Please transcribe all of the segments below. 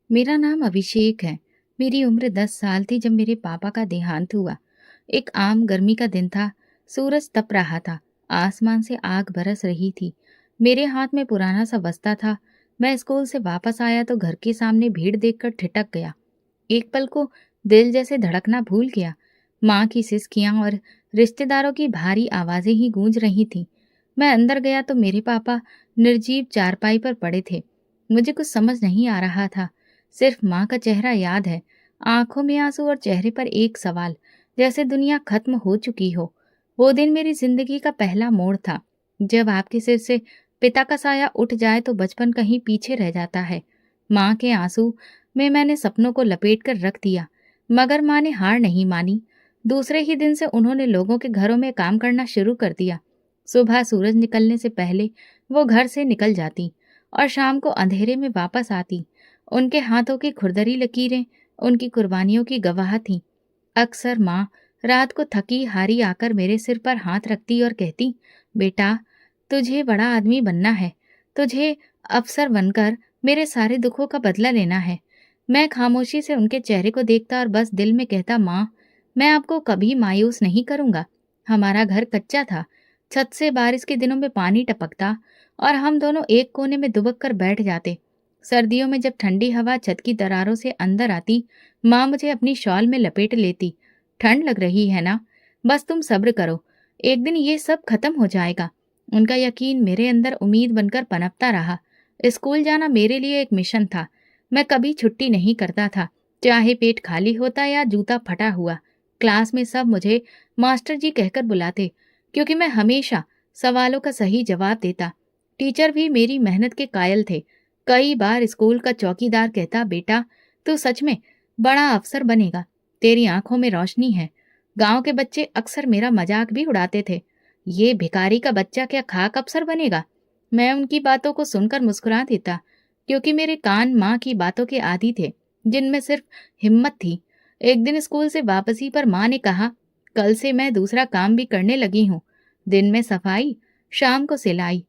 मेरा नाम अभिषेक है। मेरी उम्र 10 साल थी जब मेरे पापा का देहांत हुआ। एक आम गर्मी का दिन था। सूरज तप रहा था। आसमान से आग बरस रही थी। मेरे हाथ में पुराना सा बस्ता था। मैं स्कूल से वापस आया तो घर के सामने भीड़ देखकर ठिठक गया। एक पल को दिल जैसे धड़कना भूल गया। माँ की सिसकियां और रिश्तेदारों की भारी आवाजें ही गूंज रही थीं। मैं अंदर गया तो मेरे पापा निर्जीव चारपाई पर पड़े थे। मुझे कुछ समझ नहीं आ रहा था। सिर्फ माँ का चेहरा याद है। आंखों में आंसू और चेहरे पर एक सवाल, जैसे दुनिया खत्म हो चुकी हो। वो दिन मेरी जिंदगी का पहला मोड़ था। जब आपके सिर से पिता का साया उठ जाए तो बचपन कहीं पीछे रह जाता है। माँ के आंसू में मैंने सपनों को लपेट कर रख दिया, मगर माँ ने हार नहीं मानी। दूसरे ही दिन से उन्होंने लोगों के घरों में काम करना शुरू कर दिया। सुबह सूरज निकलने से पहले वो घर से निकल जाती और शाम को अंधेरे में वापस आती। उनके हाथों की खुरदरी लकीरें उनकी कुर्बानियों की गवाह थीं। अक्सर माँ रात को थकी हारी आकर मेरे सिर पर हाथ रखती और कहती, बेटा, तुझे बड़ा आदमी बनना है। तुझे अफसर बनकर मेरे सारे दुखों का बदला लेना है। मैं खामोशी से उनके चेहरे को देखता और बस दिल में कहता, माँ, मैं आपको कभी मायूस नहीं करूंगा। हमारा घर कच्चा था। छत से बारिश के दिनों में पानी टपकता और हम दोनों एक कोने में दुबक कर बैठ जाते। सर्दियों में जब ठंडी हवा छत की दरारों से अंदर आती, माँ मुझे अपनी शॉल में लपेट लेती। ठंड लग रही है ना? बस तुम सब्र करो। एक दिन ये सब खत्म हो जाएगा। उनका यकीन मेरे अंदर उम्मीद बनकर पनपता रहा। स्कूल जाना मेरे लिए एक मिशन था। मैं कभी छुट्टी नहीं करता था, चाहे पेट खाली होता या जूता फटा हुआ। क्लास में सब मुझे मास्टर जी कहकर बुलाते, क्योंकि मैं हमेशा सवालों का सही जवाब देता। टीचर भी मेरी मेहनत के कायल थे। कई बार स्कूल का चौकीदार कहता, बेटा, तू सच में बड़ा अफसर बनेगा। तेरी आंखों में रोशनी है। गांव के बच्चे अक्सर मेरा मजाक भी उड़ाते थे। ये भिखारी का बच्चा क्या खाक अफसर बनेगा? मैं उनकी बातों को सुनकर मुस्कुरा देता, क्योंकि मेरे कान माँ की बातों के आदी थे, जिनमें सिर्फ हिम्मत थी। एक दिन स्कूल से वापसी पर माँ ने कहा, कल से मैं दूसरा काम भी करने लगी हूँ। दिन में सफाई, शाम को सिलाई।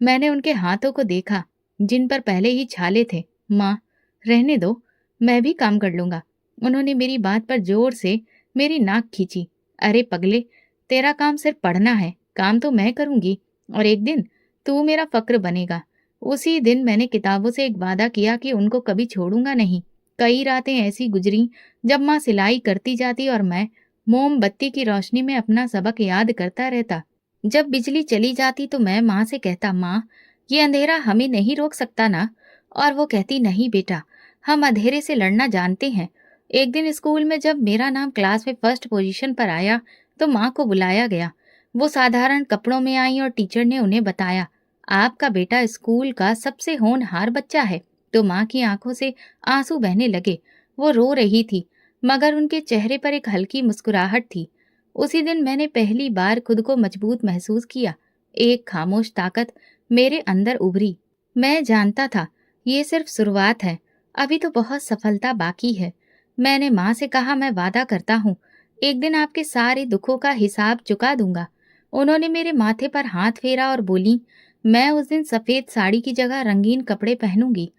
मैंने उनके हाथों को देखा, जिन पर पहले ही छाले थे। माँ, रहने दो, मैं भी काम कर लूंगा। उन्होंने मेरी बात पर जोर से मेरी नाक खींची। अरे पगले, तेरा काम सिर्फ पढ़ना है, काम तो मैं करूंगी, और एक दिन तू मेरा फक्र बनेगा। उसी दिन मैंने किताबों से एक वादा किया कि उनको कभी छोड़ूंगा नहीं। कई रातें ऐसी गुजरी जब माँ सिलाई करती जाती और मैं मोमबत्ती की रोशनी में अपना सबक याद करता रहता। जब बिजली चली जाती तो मैं माँ से कहता, माँ, ये अंधेरा हमें नहीं रोक सकता ना? और वो कहती, नहीं बेटा, हम अंधेरे से लड़ना जानते हैं। एक दिन स्कूल में जब मेरा नाम क्लास में फर्स्ट पोजीशन पर आया तो माँ को बुलाया गया। वो साधारण कपड़ों में आई और टीचर ने उन्हें बताया, आपका बेटा स्कूल का सबसे होनहार बच्चा है। तो माँ की आंखों से आंसू बहने लगे। वो रो रही थी, मगर उनके चेहरे पर एक हल्की मुस्कुराहट थी। उसी दिन मैंने पहली बार खुद को मजबूत महसूस किया। एक खामोश ताकत मेरे अंदर उभरी। मैं जानता था ये सिर्फ शुरुआत है, अभी तो बहुत सफलता बाकी है। मैंने माँ से कहा, मैं वादा करता हूँ, एक दिन आपके सारे दुखों का हिसाब चुका दूंगा। उन्होंने मेरे माथे पर हाथ फेरा और बोली, मैं उस दिन सफेद साड़ी की जगह रंगीन कपड़े पहनूंगी।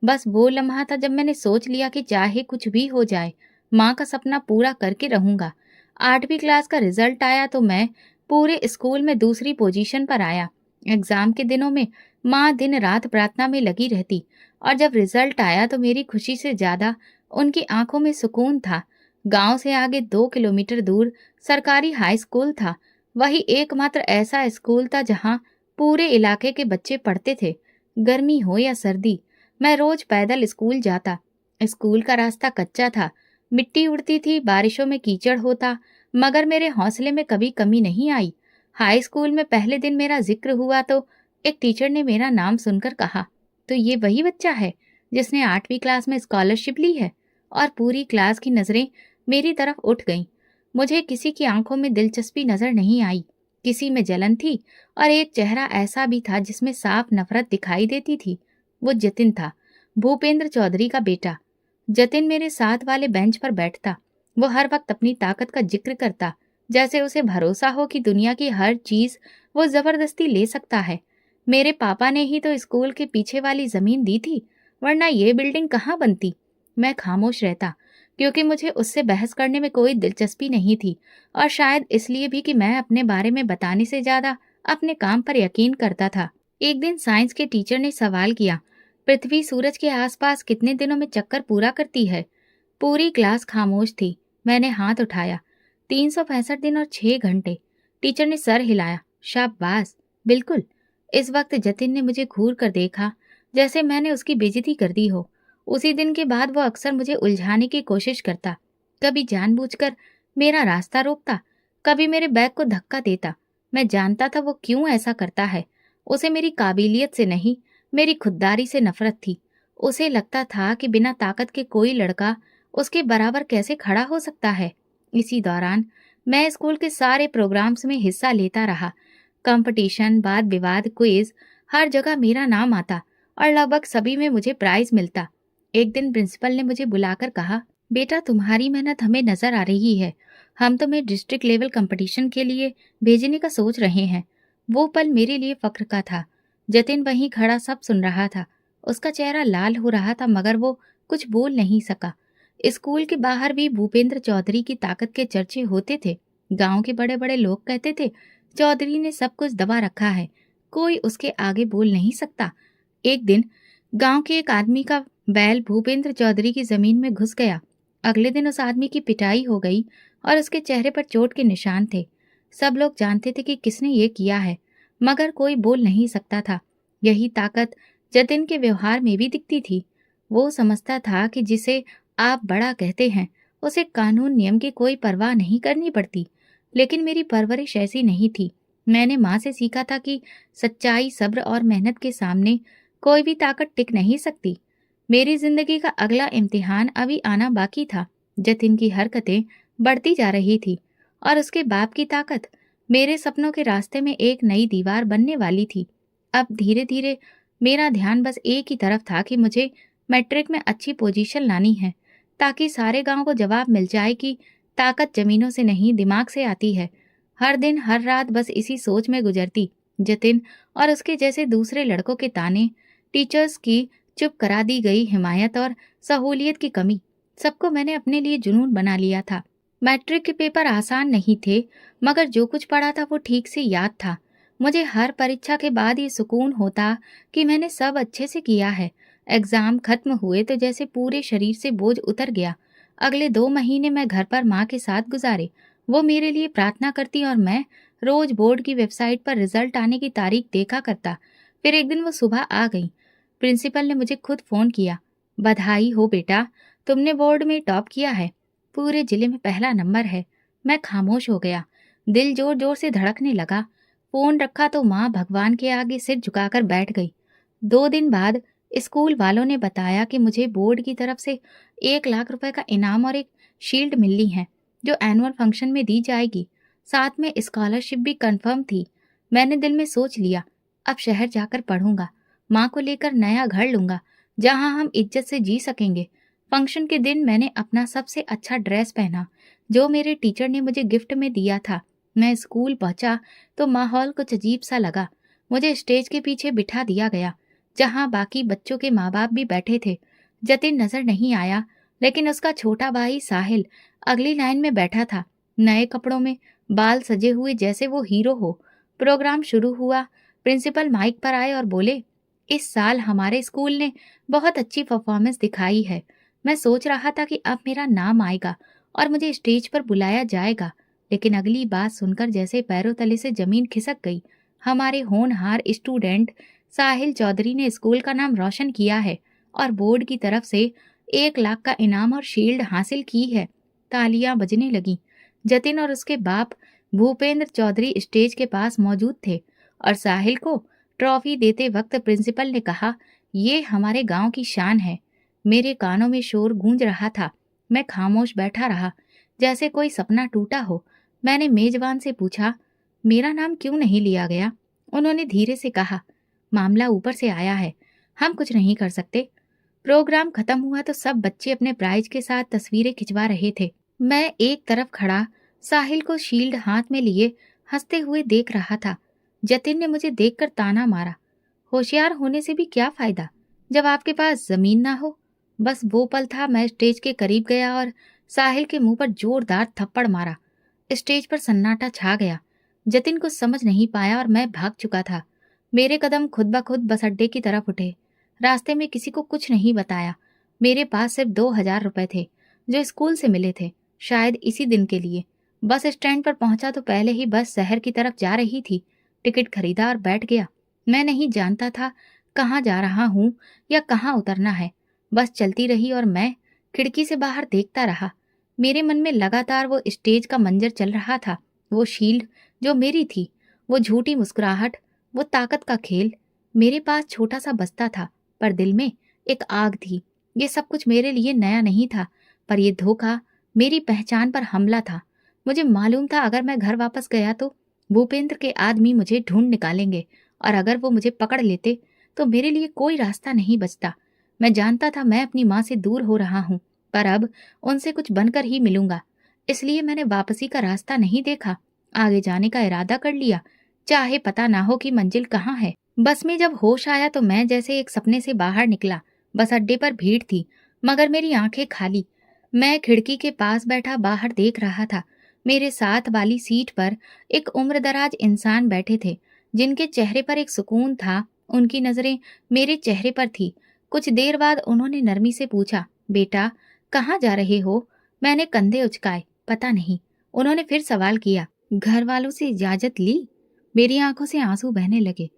बस वो लम्हा था जब मैंने सोच लिया कि चाहे कुछ भी हो जाए, माँ का सपना पूरा करके रहूंगा। 8वीं क्लास का रिजल्ट आया तो मैं पूरे स्कूल में दूसरी पोजीशन पर आया। एग्जाम के दिनों में माँ दिन रात प्रार्थना में लगी रहती, और जब रिजल्ट आया तो मेरी खुशी से ज्यादा उनकी आंखों में सुकून था। गांव से आगे 2 किलोमीटर दूर सरकारी हाई स्कूल था। वही एकमात्र ऐसा स्कूल था जहां पूरे इलाके के बच्चे पढ़ते थे। गर्मी हो या सर्दी, मैं रोज पैदल स्कूल जाता। स्कूल का रास्ता कच्चा था, मिट्टी उड़ती थी, बारिशों में कीचड़ होता, मगर मेरे हौसले में कभी कमी नहीं आई। हाई स्कूल में पहले दिन मेरा जिक्र हुआ तो एक टीचर ने मेरा नाम सुनकर कहा, तो ये वही बच्चा है जिसने 8वीं क्लास में स्कॉलरशिप ली है? और पूरी क्लास की नजरें मेरी तरफ उठ गईं। मुझे किसी की आंखों में दिलचस्पी नजर नहीं आई, किसी में जलन थी, और एक चेहरा ऐसा भी था जिसमें साफ नफरत दिखाई देती थी। वो जतिन था, भूपेंद्र चौधरी का बेटा। जतिन मेरे साथ वाले बेंच पर बैठता। वो हर वक्त अपनी ताकत का जिक्र करता, जैसे उसे भरोसा हो कि दुनिया की हर चीज वो जबरदस्ती ले सकता है। मेरे पापा ने ही तो स्कूल के पीछे वाली जमीन दी थी, वरना ये बिल्डिंग कहाँ बनती। मैं खामोश रहता, क्योंकि मुझे उससे बहस करने में कोई दिलचस्पी नहीं थी, और शायद इसलिए भी कि मैं अपने बारे में बताने से ज्यादा अपने काम पर यकीन करता था। एक दिन साइंस के टीचर ने सवाल किया, पृथ्वी सूरज के आसपास कितने दिनों में चक्कर पूरा करती है? पूरी क्लास खामोश थी। मैंने हाथ उठाया, 365 दिन और 6 घंटे। टीचर ने सर हिलाया, शाबाश, बिल्कुल। इस वक्त जतिन ने मुझे घूर कर देखा, जैसे मैंने उसकी बेइज्जती कर दी हो। उसी दिन के बाद वो अक्सर मुझे उलझाने की कोशिश करता, कभी जानबूझकर मेरा रास्ता रोकता, कभी मेरे बैग को धक्का देता। मैं जानता था वो क्यों ऐसा करता है। उसे मेरी काबिलियत से नहीं, मेरी खुददारी से नफरत थी। उसे लगता था कि बिना ताकत के कोई लड़का उसके बराबर कैसे खड़ा हो सकता है। इसी दौरान मैं स्कूल के सारे प्रोग्राम्स में हिस्सा लेता रहा। कंपटीशन, वाद विवाद, क्विज, हर जगह मेरा नाम आता और लगभग सभी में मुझे प्राइज मिलता। एक दिन प्रिंसिपल ने मुझे बुलाकर कहा, बेटा तुम्हारी मेहनत हमें नजर आ रही है, हम तुम्हें डिस्ट्रिक्ट लेवल कंपटीशन के लिए भेजने का सोच रहे हैं। वो पल मेरे लिए फक्र का था। जतिन वहीं खड़ा सब सुन रहा था। उसका चेहरा लाल हो रहा था, मगर वो कुछ बोल नहीं सका। स्कूल के बाहर भी भूपेंद्र चौधरी की ताकत के चर्चे होते थे। गांव के बड़े बड़े लोग कहते थे, चौधरी ने सब कुछ दबा रखा है, कोई उसके आगे बोल नहीं सकता। एक दिन गांव के एक आदमी का बैल भूपेंद्र चौधरी की जमीन में घुस गया। अगले दिन उस आदमी की पिटाई हो गई और उसके चेहरे पर चोट के निशान थे। सब लोग जानते थे कि किसने ये किया है, मगर कोई बोल नहीं सकता था। यही ताकत जतिन के व्यवहार में भी दिखती थी। वो समझता था कि जिसे आप बड़ा कहते हैं, उसे कानून नियम की कोई परवाह नहीं करनी पड़ती। लेकिन मेरी परवरिश ऐसी नहीं थी। मैंने माँ से सीखा था कि सच्चाई, सब्र और मेहनत के सामने कोई भी ताकत टिक नहीं सकती। मेरी जिंदगी का अगला इम्तिहान अभी आना बाकी था। जतिन की हरकतें बढ़ती जा रही थी और उसके बाप की ताकत मेरे सपनों के रास्ते में एक नई दीवार बनने वाली थी। अब धीरे धीरे मेरा ध्यान बस एक ही तरफ था कि मुझे मैट्रिक में अच्छी पोजीशन लानी है, ताकि सारे गांव को जवाब मिल जाए कि ताकत जमीनों से नहीं, दिमाग से आती है। हर दिन हर रात बस इसी सोच में गुजरती। जतिन और उसके जैसे दूसरे लड़कों के ताने, टीचर्स की चुप करा दी गई हिमायत और सहूलियत की कमी, सबको मैंने अपने लिए जुनून बना लिया था। मैट्रिक के पेपर आसान नहीं थे, मगर जो कुछ पढ़ा था वो ठीक से याद था। मुझे हर परीक्षा के बाद ये सुकून होता कि मैंने सब अच्छे से किया है। एग्जाम खत्म हुए तो जैसे पूरे शरीर से बोझ उतर गया। अगले 2 महीने मैं घर पर माँ के साथ गुजारे। वो मेरे लिए प्रार्थना करती और मैं रोज बोर्ड की वेबसाइट पर रिजल्ट आने की तारीख देखा करता। फिर एक दिन वो सुबह आ गई। प्रिंसिपल ने मुझे खुद फोन किया, बधाई हो बेटा, तुमने बोर्ड में टॉप किया है, पूरे जिले में पहला नंबर है। मैं खामोश हो गया, दिल जोर जोर से धड़कने लगा। फोन रखा तो माँ भगवान के आगे सिर झुकाकर बैठ गई। 2 दिन बाद स्कूल वालों ने बताया कि मुझे बोर्ड की तरफ से 1 लाख रुपए का इनाम और एक शील्ड मिलनी है, जो एनुअल फंक्शन में दी जाएगी। साथ में स्कॉलरशिप भी कंफर्म थी। मैंने दिल में सोच लिया, अब शहर जाकर पढ़ूंगा, माँ को लेकर नया घर लूंगा, जहाँ हम इज्जत से जी सकेंगे। फंक्शन के दिन मैंने अपना सबसे अच्छा ड्रेस पहना, जो मेरे टीचर ने मुझे गिफ्ट में दिया था। मैं स्कूल पहुंचा तो माहौल कुछ अजीब सा लगा। मुझे स्टेज के पीछे बिठा दिया गया, जहाँ बाकी बच्चों के माँ बाप भी बैठे थे। जतिन नजर नहीं आया, लेकिन उसका छोटा भाई साहिल अगली लाइन में बैठा था, नए कपड़ों में, बाल सजे हुए जैसे वो हीरो हो। प्रोग्राम शुरू हुआ। प्रिंसिपल माइक पर आए और बोले, इस साल हमारे स्कूल ने बहुत अच्छी परफॉर्मेंस दिखाई है। मैं सोच रहा था कि अब मेरा नाम आएगा और मुझे स्टेज पर बुलाया जाएगा, लेकिन अगली बात सुनकर जैसे पैरों तले से जमीन खिसक गई। हमारे होनहार स्टूडेंट साहिल चौधरी ने स्कूल का नाम रोशन किया है और बोर्ड की तरफ से 1 लाख का इनाम और शील्ड हासिल की है। तालियां बजने लगी। जतिन और उसके बाप भूपेंद्र चौधरी स्टेज के पास मौजूद थे और साहिल को ट्रॉफी देते वक्त प्रिंसिपल ने कहा, ये हमारे गांव की शान है। मेरे कानों में शोर गूंज रहा था। मैं खामोश बैठा रहा, जैसे कोई सपना टूटा हो। मैंने मेजबान से पूछा, मेरा नाम क्यों नहीं लिया गया? उन्होंने धीरे से कहा, मामला ऊपर से आया है, हम कुछ नहीं कर सकते। प्रोग्राम खत्म हुआ तो सब बच्चे अपने प्राइज के साथ तस्वीरें खिंचवा रहे थे। मैं एक तरफ खड़ा साहिल को शील्ड हाथ में लिए हंसते हुए देख रहा था। जतिन ने मुझे देखकर ताना मारा, होशियार होने से भी क्या फायदा जब आपके पास जमीन ना हो। बस वो पल था, मैं स्टेज के करीब गया और साहिल के मुंह पर जोरदार थप्पड़ मारा। स्टेज पर सन्नाटा छा गया। जतिन कुछ समझ नहीं पाया और मैं भाग चुका था। मेरे कदम खुद ब खुद बस अड्डे की तरफ उठे। रास्ते में किसी को कुछ नहीं बताया। मेरे पास सिर्फ 2,000 रुपए थे, जो स्कूल से मिले थे, शायद इसी दिन के लिए। बस स्टैंड पर पहुंचा तो पहले ही बस शहर की तरफ जा रही थी। टिकट खरीदा और बैठ गया। मैं नहीं जानता था कहाँ जा रहा हूँ या कहाँ उतरना है। बस चलती रही और मैं खिड़की से बाहर देखता रहा। मेरे मन में लगातार वो स्टेज का मंजर चल रहा था, वो शील्ड जो मेरी थी, वो झूठी मुस्कुराहट, वो ताकत का खेल। मेरे पास छोटा सा बस्ता था, पर दिल में एक आग थी। ये सब कुछ मेरे लिए नया नहीं था, पर यह धोखा मेरी पहचान पर हमला था। मुझे मालूम था अगर मैं घर वापस गया तो भूपेंद्र के आदमी मुझे ढूंढ निकालेंगे, और अगर वो मुझे पकड़ लेते तो मेरे लिए कोई रास्ता नहीं बचता। मैं जानता था मैं अपनी माँ से दूर हो रहा हूँ, पर अब उनसे कुछ बनकर ही मिलूंगा। इसलिए मैंने वापसी का रास्ता नहीं देखा, आगे जाने का इरादा कर लिया, चाहे पता ना हो कि मंजिल कहाँ है। बस में जब होश आया तो मैं जैसे एक सपने से बाहर निकला। बस अड्डे पर भीड़ थी, मगर मेरी आंखें खाली। मैं खिड़की के पास बैठा बाहर देख रहा था। मेरे साथ वाली सीट पर एक उम्रदराज इंसान बैठे थे, जिनके चेहरे पर एक सुकून था। उनकी नजरें मेरे चेहरे पर थी। कुछ देर बाद उन्होंने नरमी से पूछा, बेटा कहाँ जा रहे हो? मैंने कंधे उचकाए, पता नहीं। उन्होंने फिर सवाल किया, घर वालों से इजाजत ली? मेरी आंखों से आंसू बहने लगे।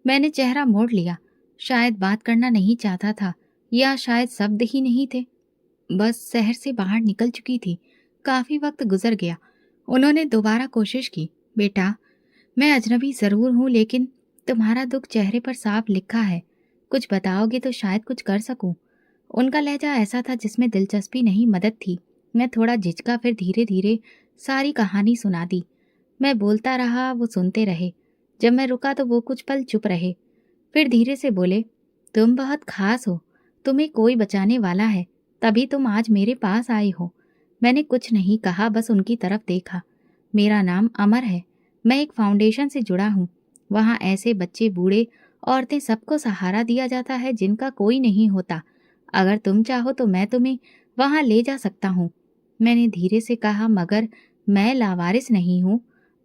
मैंने चेहरा मोड़ लिया। शायद बात करना नहीं चाहता था, या शायद शब्द ही नहीं थे। बस शहर से बाहर निकल चुकी थी। काफी वक्त गुजर गया। उन्होंने दोबारा कोशिश की, बेटा मैं अजनबी जरूर हूँ, लेकिन तुम्हारा दुख चेहरे पर साफ लिखा है। कुछ बताओगे तो शायद कुछ कर सकूं। उनका लहजा ऐसा था जिसमें दिलचस्पी नहीं, मदद थी। मैं थोड़ा झिझका, फिर धीरे धीरे सारी कहानी सुना दी। मैं बोलता रहा, वो सुनते रहे। जब मैं रुका तो वो कुछ पल चुप रहे, फिर धीरे से बोले, तुम बहुत खास हो, तुम्हें कोई बचाने वाला है, तभी तुम आज मेरे पास आई हो। मैंने कुछ नहीं कहा, बस उनकी तरफ देखा। मेरा नाम अमर है। मैं एक फाउंडेशन से जुड़ा हूँ। वहाँ ऐसे बच्चे, बूढ़े, औरतें, सबको सहारा दिया जाता है जिनका कोई नहीं होता। अगर तुम चाहो तो मैं तुम्हें वहाँ ले जा सकता हूँ। मैंने धीरे से कहा, मगर मैं लावारिस नहीं हूँ।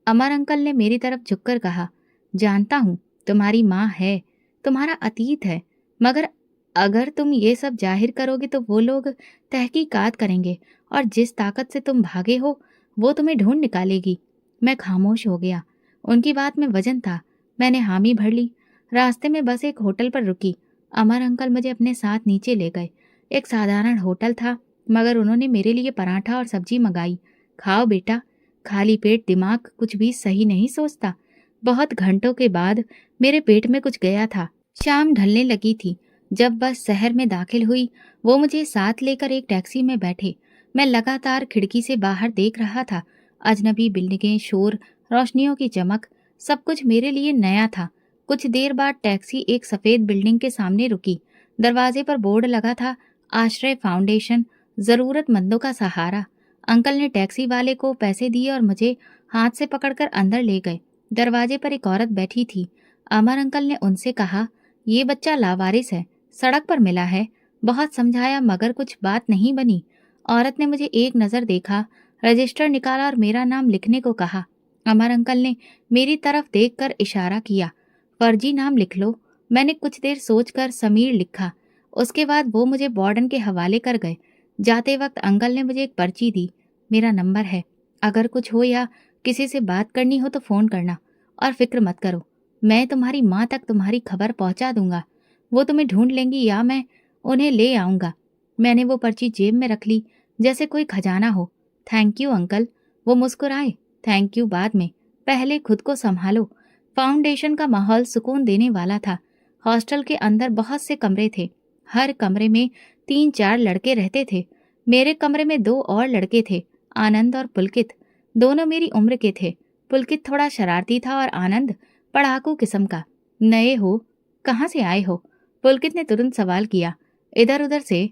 अमर अंकल ने मेरी तरफ झुककर कहा, जानता हूँ तुम्हारी माँ है, तुम्हारा अतीत है, मगर अगर तुम ये सब जाहिर करोगे तो वो लोग तहकीकात करेंगे, और जिस ताकत से तुम भागे हो वो तुम्हें ढूंढ निकालेगी। मैं खामोश हो गया। उनकी बात में वजन था। मैंने हामी भर ली। रास्ते में बस एक होटल पर रुकी। अमर अंकल मुझे अपने साथ नीचे ले गए। एक साधारण होटल था, मगर उन्होंने मेरे लिए पराठा और सब्जी मंगाई। खाओ बेटा, खाली पेट दिमाग कुछ भी सही नहीं सोचता। बहुत घंटों के बाद मेरे पेट में कुछ गया था। शाम ढलने लगी थी। जब बस शहर में दाखिल हुई, वो मुझे साथ लेकर एक टैक्सी में बैठे। मैं लगातार खिड़की से बाहर देख रहा था। अजनबी बिल्डिंगें, शोर, रोशनियों की चमक, सब कुछ मेरे लिए नया था। कुछ देर बाद टैक्सी एक सफेद बिल्डिंग के सामने रुकी। दरवाजे पर बोर्ड लगा था, आश्रय फाउंडेशन, जरूरतमंदों का सहारा। अंकल ने टैक्सी वाले को पैसे दिए और मुझे हाथ से पकड़कर अंदर ले गए। दरवाजे पर एक औरत बैठी थी। अमर अंकल ने उनसे कहा, ये बच्चा लावारिस है, सड़क पर मिला है। बहुत समझाया, मगर कुछ बात नहीं बनी। औरत ने मुझे एक नज़र देखा, रजिस्टर निकाला और मेरा नाम लिखने को कहा। अमर अंकल ने मेरी तरफ देखकर इशारा किया, फर्जी नाम लिख लो। मैंने कुछ देर सोचकर समीर लिखा। उसके बाद वो मुझे वार्डन के हवाले कर गए। जाते वक्त अंकल ने मुझे एक पर्ची दी। मेरा नंबर है, अगर कुछ हो या किसी से बात करनी हो तो फ़ोन करना, और फिक्र मत करो, मैं तुम्हारी माँ तक तुम्हारी खबर पहुँचा दूंगा। वो तुम्हें ढूंढ लेंगी या मैं उन्हें ले आऊँगा। मैंने वो पर्ची जेब में रख ली, जैसे कोई खजाना हो। Thank you uncle. वो मुस्कुराए। थैंक यू बाद में, पहले खुद को संभालो। फाउंडेशन का माहौल सुकून देने वाला था। हॉस्टल के अंदर बहुत से कमरे थे। हर कमरे में 3-4 लड़के रहते थे। मेरे कमरे में 2 और लड़के थे, आनंद और पुलकित। दोनों मेरी उम्र के थे। पुलकित थोड़ा शरारती था और आनंद पढ़ाकू किस्म का। नए हो? कहाँ से आए हो? पुलकित ने तुरंत सवाल किया। इधर उधर से।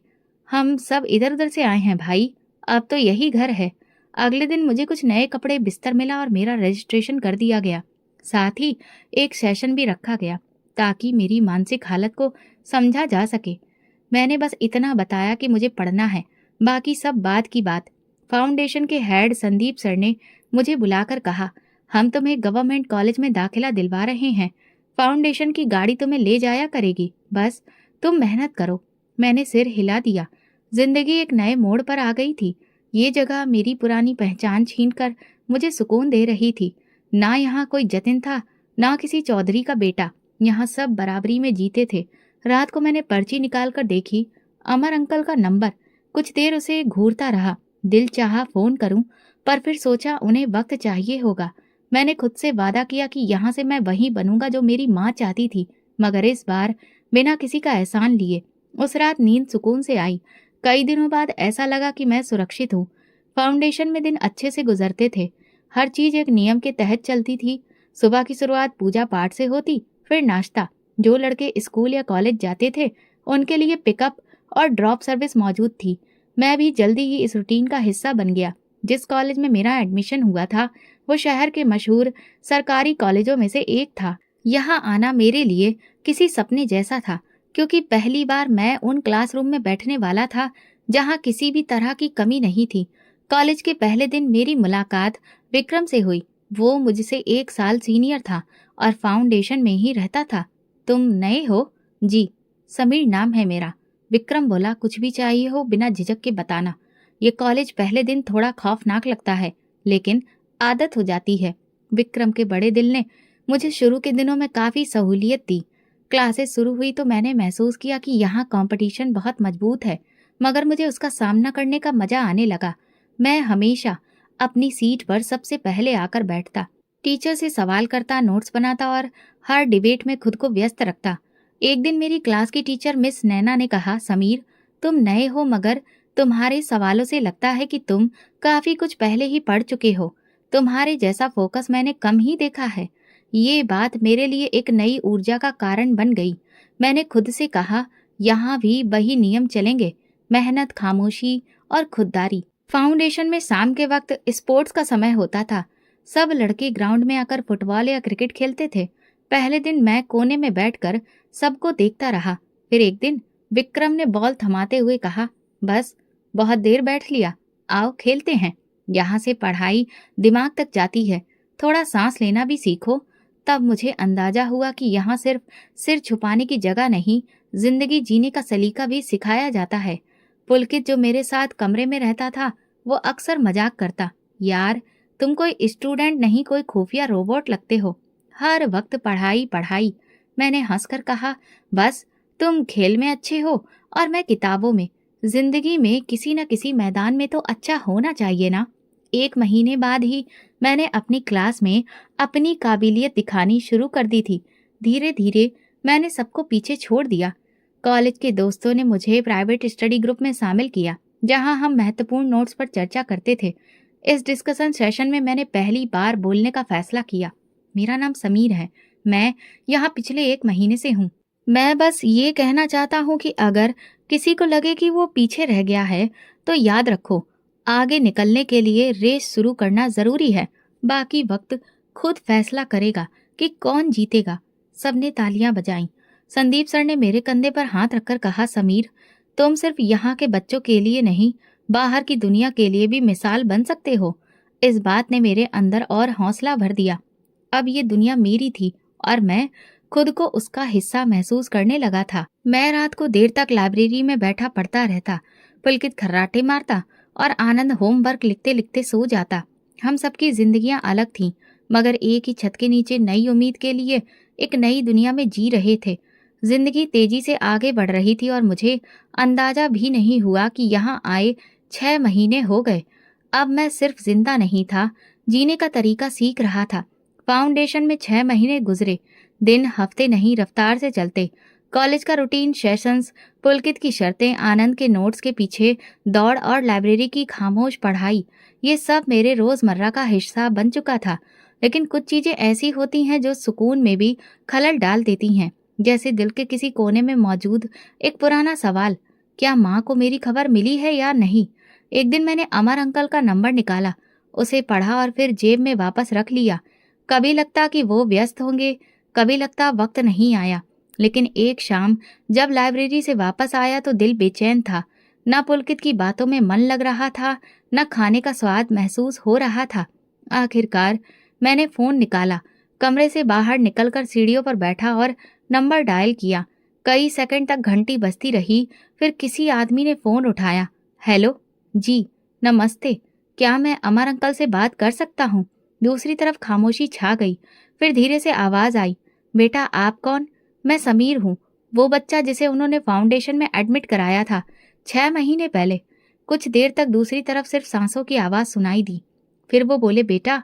हम सब इधर उधर से आए हैं भाई, अब तो यही घर है। अगले दिन मुझे कुछ नए कपड़े, बिस्तर मिला और मेरा रजिस्ट्रेशन कर दिया गया। साथ ही एक सेशन भी रखा गया ताकि मेरी मानसिक हालत को समझा जा सके। मैंने बस इतना बताया कि मुझे पढ़ना है, बाकी सब बाद की बात। फाउंडेशन के हेड संदीप सर ने मुझे बुलाकर कहा, हम तुम्हें गवर्नमेंट कॉलेज में दाखिला दिलवा रहे हैं। फाउंडेशन की गाड़ी तुम्हें ले जाया करेगी, बस तुम मेहनत करो। मैंने सिर हिला दिया। जिंदगी एक नए मोड़ पर आ गई थी। ये जगह मेरी पुरानी पहचान छीनकर मुझे सुकून दे रही थी। ना यहाँ कोई जतिन था, ना किसी चौधरी का बेटा। यहाँ सब बराबरी में जीते थे। रात को मैंने पर्ची निकाल कर देखी, अमर अंकल का नंबर। कुछ देर उसे घूरता रहा। दिल चाहा फोन करूं, पर फिर सोचा उन्हें वक्त चाहिए होगा। मैंने खुद से वादा किया कि यहाँ से मैं वही बनूंगा जो मेरी माँ चाहती थी, मगर इस बार बिना किसी का एहसान लिए। उस रात नींद सुकून से आई। कई दिनों बाद ऐसा लगा कि मैं सुरक्षित हूँ। फाउंडेशन में दिन अच्छे से गुजरते थे। हर चीज एक नियम के तहत चलती थी। सुबह की शुरुआत पूजा पाठ से होती, फिर नाश्ता। जो लड़के स्कूल या कॉलेज जाते थे उनके लिए पिकअप और ड्रॉप सर्विस मौजूद थी। मैं भी जल्दी ही इस रूटीन का हिस्सा बन गया। जिस कॉलेज में मेरा एडमिशन हुआ था वो शहर के मशहूर सरकारी कॉलेजों में से एक था। यहाँ आना मेरे लिए किसी सपने जैसा था, क्योंकि पहली बार मैं उन क्लासरूम में बैठने वाला था जहाँ किसी भी तरह की कमी नहीं थी। कॉलेज के पहले दिन मेरी मुलाकात विक्रम से हुई। वो मुझसे 1 साल सीनियर था और फाउंडेशन में ही रहता था। तुम नए हो? जी, समीर नाम है मेरा। विक्रम बोला, कुछ भी चाहिए हो बिना झिझक के बताना। ये कॉलेज पहले दिन थोड़ा खौफनाक लगता है, लेकिन आदत हो जाती है। विक्रम के बड़े दिल ने मुझे शुरू के दिनों में काफ़ी सहूलियत दी। क्लासेस शुरू हुई तो मैंने महसूस किया कि यहाँ कंपटीशन बहुत मजबूत है, मगर मुझे उसका सामना करने का मजा आने लगा। मैं हमेशा अपनी सीट पर सबसे पहले आकर बैठता, टीचर से सवाल करता, नोट्स बनाता और हर डिबेट में खुद को व्यस्त रखता। एक दिन मेरी क्लास की टीचर मिस नैना ने कहा, समीर, तुम नए हो मगर तुम्हारे सवालों से लगता है कि तुम काफी कुछ पहले ही पढ़ चुके हो। तुम्हारे जैसा फोकस मैंने कम ही देखा है। ये बात मेरे लिए एक नई ऊर्जा का कारण बन गई। मैंने खुद से कहा, यहाँ भी वही नियम चलेंगे, मेहनत, खामोशी और खुददारी। फाउंडेशन में शाम के वक्त स्पोर्ट्स का समय होता था। सब लड़के ग्राउंड में आकर फुटबॉल या क्रिकेट खेलते थे। पहले दिन मैं कोने में बैठकर सबको देखता रहा। फिर एक दिन विक्रम ने बॉल थमाते हुए कहा, बस बहुत देर बैठ लिया, आओ खेलते हैं। यहाँ से पढ़ाई दिमाग तक जाती है, थोड़ा सांस लेना भी सीखो। तब मुझे अंदाजा हुआ कि यहाँ सिर्फ सिर छुपाने की जगह नहीं, जिंदगी जीने का सलीका भी सिखाया जाता है। पुलकित जो मेरे साथ कमरे में रहता था वो अक्सर मजाक करता, यार तुम कोई स्टूडेंट नहीं, कोई खुफिया रोबोट लगते हो, हर वक्त पढ़ाई पढ़ाई। मैंने हंसकर कहा, बस तुम खेल में अच्छे हो और मैं किताबों में। जिंदगी में किसी न किसी मैदान में तो अच्छा होना चाहिए ना। 1 महीने बाद ही मैंने अपनी क्लास में अपनी काबिलियत दिखानी शुरू कर दी थी। धीरे धीरे मैंने सबको पीछे छोड़ दिया। कॉलेज के दोस्तों ने मुझे प्राइवेट स्टडी ग्रुप में शामिल किया, जहां हम महत्वपूर्ण नोट्स पर चर्चा करते थे। इस डिस्कशन सेशन में मैंने पहली बार बोलने का फैसला किया। मेरा नाम समीर है, मैं यहाँ पिछले 1 महीने से हूँ। मैं बस ये कहना चाहता हूँ कि अगर किसी को लगे कि वो पीछे रह गया है तो याद रखो, आगे निकलने के लिए रेस शुरू करना जरूरी है। बाकी वक्त खुद फैसला करेगा कि कौन जीतेगा। सबने तालियां बजाईं। संदीप सर ने मेरे कंधे पर हाथ रखकर कहा, समीर, तुम सिर्फ यहाँ के बच्चों के लिए नहीं, बाहर की दुनिया के लिए भी मिसाल बन सकते हो। इस बात ने मेरे अंदर और हौसला भर दिया। अब ये दुनिया मेरी थी और मैं खुद को उसका हिस्सा महसूस करने लगा था। मैं रात को देर तक लाइब्रेरी में बैठा पढ़ता रहता। पुलकित खर्राटे मारता और आनंद होमवर्क लिखते लिखते सो जाता। हम सबकी जिंदगियां अलग थीं, मगर एक ही छत के नीचे नई उम्मीद के लिए एक नई दुनिया में जी रहे थे। जिंदगी तेजी से आगे बढ़ रही थी और मुझे अंदाजा भी नहीं हुआ कि यहाँ आए 6 महीने हो गए। अब मैं सिर्फ जिंदा नहीं था, जीने का तरीका सीख रहा था। फाउंडेशन में 6 महीने गुजरे। दिन हफ्ते नहीं रफ्तार से चलते। कॉलेज का रूटीन, सेशंस, पुलकित की शर्तें, आनंद के नोट्स के पीछे दौड़ और लाइब्रेरी की खामोश पढ़ाई, ये सब मेरे रोजमर्रा का हिस्सा बन चुका था। लेकिन कुछ चीजें ऐसी होती हैं जो सुकून में भी खलल डाल देती हैं, जैसे दिल के किसी कोने में मौजूद एक पुराना सवाल, क्या माँ को मेरी खबर मिली है या नहीं। एक दिन मैंने अमर अंकल का नंबर निकाला, उसे पढ़ा और फिर जेब में वापस रख लिया। कभी लगता कि वो व्यस्त होंगे, कभी लगता वक्त नहीं आया, लेकिन एक शाम जब लाइब्रेरी से वापस आया तो दिल बेचैन था। ना पुलकित की बातों में मन लग रहा था, न खाने का स्वाद महसूस हो रहा था। आखिरकार मैंने फोन निकाला, कमरे से बाहर निकलकर सीढ़ियों पर बैठा और नंबर डायल किया। कई सेकंड तक घंटी बजती रही, फिर किसी आदमी ने फोन उठाया। हेलो जी, नमस्ते, क्या मैं अमर अंकल से बात कर सकता हूँ? दूसरी तरफ खामोशी छा गई। फिर धीरे से आवाज आई, बेटा आप कौन? मैं समीर हूँ, वो बच्चा जिसे उन्होंने फाउंडेशन में एडमिट कराया था 6 महीने पहले। कुछ देर तक दूसरी तरफ सिर्फ सांसों की आवाज सुनाई दी। फिर वो बोले, बेटा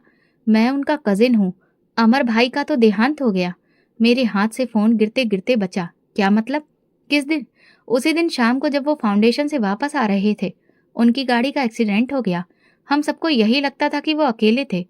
मैं उनका कजिन हूँ, अमर भाई का तो देहांत हो गया। मेरे हाथ से फोन गिरते गिरते बचा। क्या मतलब? किस दिन? उसी दिन शाम को जब वो फाउंडेशन से वापस आ रहे थे। उनकी गाड़ी का एक्सीडेंट हो गया। हम सबको यही लगता था कि वो अकेले थे,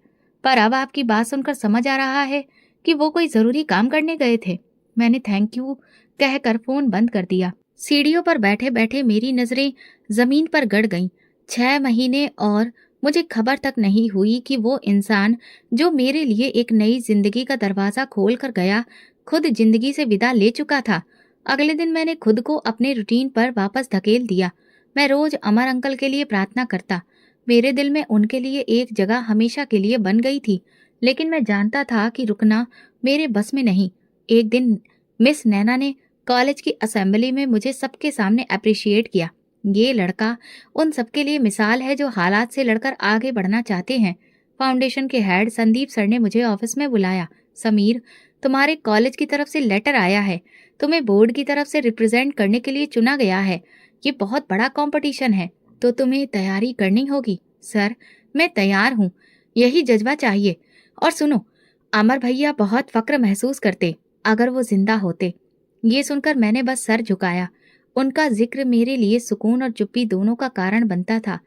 पर अब आपकी बात सुनकर समझ आ रहा है कि वो कोई जरूरी काम करने गए थे। मैंने थैंक यू कहकर फोन बंद कर दिया। सीढ़ियों पर बैठे बैठे मेरी नजरें जमीन पर गड़ गईं। 6 महीने और मुझे खबर तक नहीं हुई कि वो इंसान जो मेरे लिए एक नई जिंदगी का दरवाजा खोल कर गया, खुद जिंदगी से विदा ले चुका था। अगले दिन मैंने खुद को अपने रूटीन पर वापस धकेल दिया। मैं रोज अमर अंकल के लिए प्रार्थना करता। मेरे दिल में उनके लिए एक जगह हमेशा के लिए बन गई थी, लेकिन मैं जानता था कि रुकना मेरे बस में नहीं। एक दिन मिस नैना ने कॉलेज की असेंबली में मुझे सबके सामने अप्रिशिएट किया। ये लड़का उन सबके लिए मिसाल है जो हालात से लड़कर आगे बढ़ना चाहते हैं। फाउंडेशन के हेड संदीप सर ने मुझे ऑफिस में बुलाया। समीर, तुम्हारे कॉलेज की तरफ से लेटर आया है, तुम्हें बोर्ड की तरफ से रिप्रेजेंट करने के लिए चुना गया है। ये बहुत बड़ा कंपटीशन है, तो तुम्हें तैयारी करनी होगी। सर, मैं तैयार हूँ, यही जज्बा चाहिए। और सुनो, अमर भैया बहुत फक्र महसूस करते अगर वो जिंदा होते। ये सुनकर मैंने बस सर झुकाया। उनका जिक्र मेरे लिए सुकून और चुप्पी दोनों का कारण बनता था।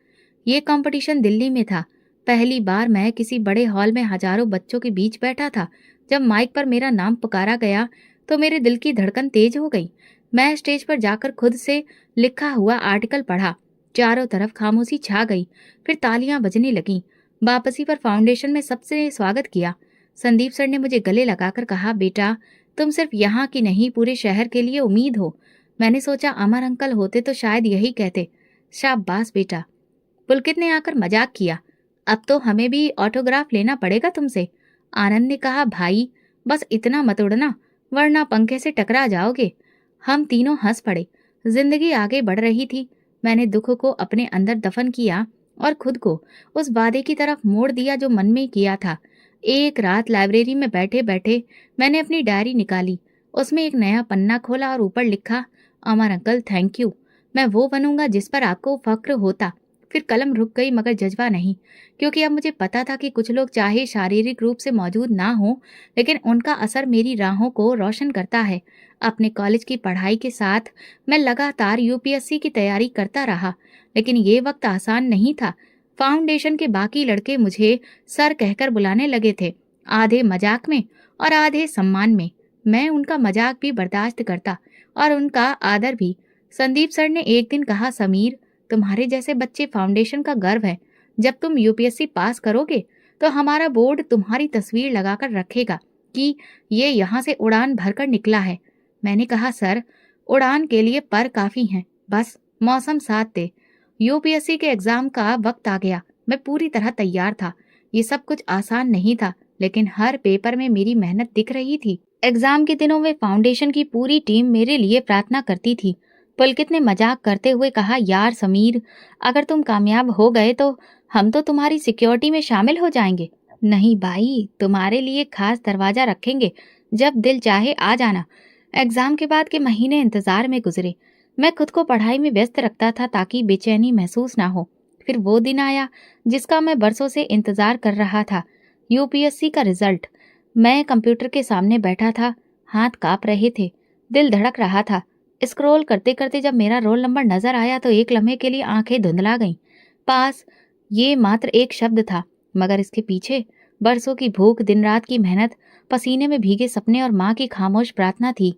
ये कंपटीशन दिल्ली में था। पहली बार मैं किसी बड़े हॉल में हजारों बच्चों के बीच बैठा था। जब माइक पर मेरा नाम पुकारा गया तो मेरे दिल की धड़कन तेज हो गई। मैं स्टेज पर जाकर खुद से लिखा हुआ आर्टिकल पढ़ा। चारों तरफ खामोशी छा गई। फिर तालियां बजने लगीं। वापसी पर फाउंडेशन में सबसे स्वागत किया। संदीप सर ने मुझे गले लगाकर कहा, बेटा तुम सिर्फ यहाँ की नहीं पूरे शहर के लिए उम्मीद हो। मैंने सोचा अमर अंकल होते तो शायद यही कहते, शाबाश बेटा। पुलकित ने आकर मजाक किया, अब तो हमें भी ऑटोग्राफ लेना पड़ेगा तुमसे। आनंद ने कहा, भाई बस इतना मत उड़ना, वरना पंखे से टकरा जाओगे। हम तीनों हंस पड़े। जिंदगी आगे बढ़ रही थी। मैंने दुख को अपने अंदर दफन किया और खुद को उस वादे की तरफ मोड़ दिया जो मन में किया था। एक रात लाइब्रेरी में बैठे बैठे मैंने अपनी डायरी निकाली। उसमें एक नया पन्ना खोला और ऊपर लिखा, अमर अंकल थैंक यू, मैं वो बनूंगा जिस पर आपको फक्र होता। फिर कलम रुक गई मगर जज्बा नहीं, क्योंकि अब मुझे पता था कि कुछ लोग चाहे शारीरिक रूप से मौजूद ना हो, लेकिन उनका असर मेरी राहों को रोशन करता है। अपने कॉलेज की पढ़ाई के साथ मैं लगातार यूपीएससी की तैयारी करता रहा, लेकिन ये वक्त आसान नहीं था। फाउंडेशन के बाकी लड़के मुझे सर कहकर बुलाने लगे थे, आधे मजाक में और आधे सम्मान में। मैं उनका मजाक भी बर्दाश्त करता और उनका आदर भी। संदीप सर ने एक दिन कहा, समीर तुम्हारे जैसे बच्चे फाउंडेशन का गर्व है। जब तुम यूपीएससी पास करोगे तो हमारा बोर्ड तुम्हारी तस्वीर लगाकर रखेगा कि ये यहाँ से उड़ान भरकर निकला है। मैंने कहा, सर उड़ान के लिए पर काफी हैं, बस मौसम साथ दे। यूपीएससी के एग्जाम का वक्त आ गया। मैं पूरी तरह तैयार था। ये सब कुछ आसान नहीं था, लेकिन हर पेपर में मेरी मेहनत दिख रही थी। एग्जाम के दिनों में फाउंडेशन की पूरी टीम मेरे लिए प्रार्थना करती थी। पुलकित ने मजाक करते हुए कहा, यार समीर, अगर तुम कामयाब हो गए तो हम तो तुम्हारी सिक्योरिटी में शामिल हो जाएंगे। नहीं भाई, तुम्हारे लिए खास दरवाजा रखेंगे, जब दिल चाहे आ जाना। एग्जाम के बाद के महीने इंतजार में गुजरे। मैं खुद को पढ़ाई में व्यस्त रखता था ताकि बेचैनी महसूस ना हो। फिर वो दिन आया जिसका मैं बरसों से इंतजार कर रहा था, यूपीएससी का रिजल्ट। मैं कंप्यूटर के सामने बैठा था, हाथ कांप रहे थे, दिल धड़क रहा था। स्क्रॉल करते करते जब मेरा रोल नंबर नजर आया तो एक लम्हे के लिए आंखें धुंधला गईं। पास, ये मात्र एक शब्द था, मगर इसके पीछे बरसों की भूख, दिन रात की मेहनत, पसीने में भीगे सपने और माँ की खामोश प्रार्थना थी।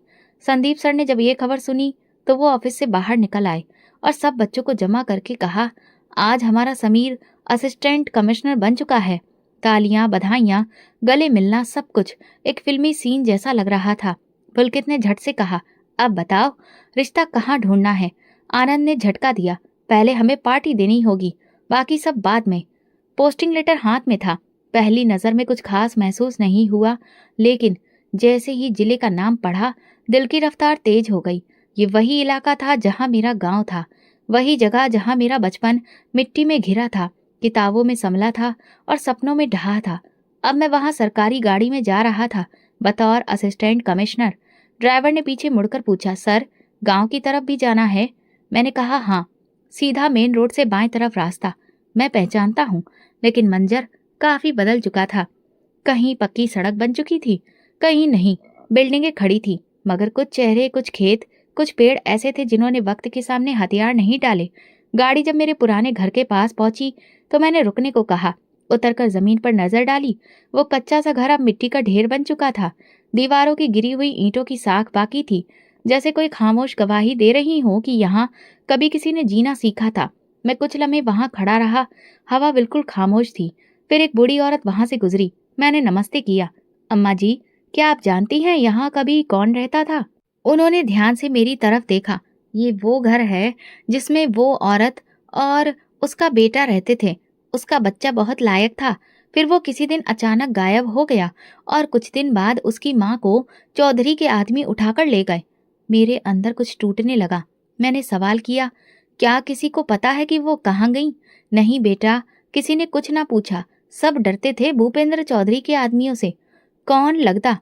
संदीप सर ने जब ये खबर सुनी तो वो ऑफिस से बाहर निकल आए और सब बच्चों को जमा करके कहा, आज हमारा समीर असिस्टेंट कमिश्नर बन चुका है। तालियां, बधाइयां, गले मिलना, सब कुछ एक फिल्मी सीन जैसा लग रहा था। पुलकित ने झट से कहा, अब बताओ रिश्ता कहाँ ढूंढना है? आनंद ने झटका दिया, पहले हमें पार्टी देनी होगी, बाकी सब बाद में। पोस्टिंग लेटर हाथ में था। पहली नजर में कुछ खास महसूस नहीं हुआ, लेकिन जैसे ही जिले का नाम पढ़ा दिल की रफ्तार तेज हो गई। ये वही इलाका था जहाँ मेरा गांव था, वही जगह जहाँ मेरा बचपन मिट्टी में घिरा था, किताबों में संभला था और सपनों में ढहा था। अब मैं वहां सरकारी गाड़ी में जा रहा था बतौर असिस्टेंट कमिश्नर। ड्राइवर ने पीछे मुड़कर पूछा, सर गांव की तरफ भी जाना है? मैंने कहा, हाँ, सीधा मेन रोड से बाएं तरफ रास्ता। मैं पहचानता हूँ, लेकिन मंजर काफी बदल चुका था। कहीं पक्की सड़क बन चुकी थी, कहीं नहीं, बिल्डिंगें खड़ी थी, मगर कुछ चेहरे, कुछ खेत, कुछ पेड़ ऐसे थे जिन्होंने वक्त के सामने हथियार नहीं डाले। गाड़ी जब मेरे पुराने घर के पास पहुंची तो मैंने रुकने को कहा। उतरकर जमीन पर नजर डाली। वो कच्चा सा घर अब मिट्टी का ढेर बन चुका था। दीवारों की गिरी हुई ईंटों की साख बाकी थी, जैसे कोई खामोश गवाही दे रही हो कि यहाँ कभी किसी ने जीना सीखा था। मैं कुछ लम्हे वहां खड़ा रहा। हवा बिल्कुल खामोश थी। फिर एक बूढ़ी औरत वहां से गुजरी। मैंने नमस्ते किया। अम्मा जी, क्या आप जानती हैं यहाँ कभी कौन रहता था? उन्होंने ध्यान से मेरी तरफ देखा। ये वो घर है जिसमें वो औरत और उसका बेटा रहते थे। उसका बच्चा बहुत लायक था। फिर वो किसी दिन अचानक गायब हो गया और कुछ दिन बाद उसकी माँ को चौधरी के आदमी उठाकर ले गए। मेरे अंदर कुछ टूटने लगा। मैंने सवाल किया, क्या किसी को पता है कि वो कहाँ गई? नहीं बेटा, किसी ने कुछ ना पूछा। सब डरते थे भूपेंद्र चौधरी के आदमियों से। कौन लगता?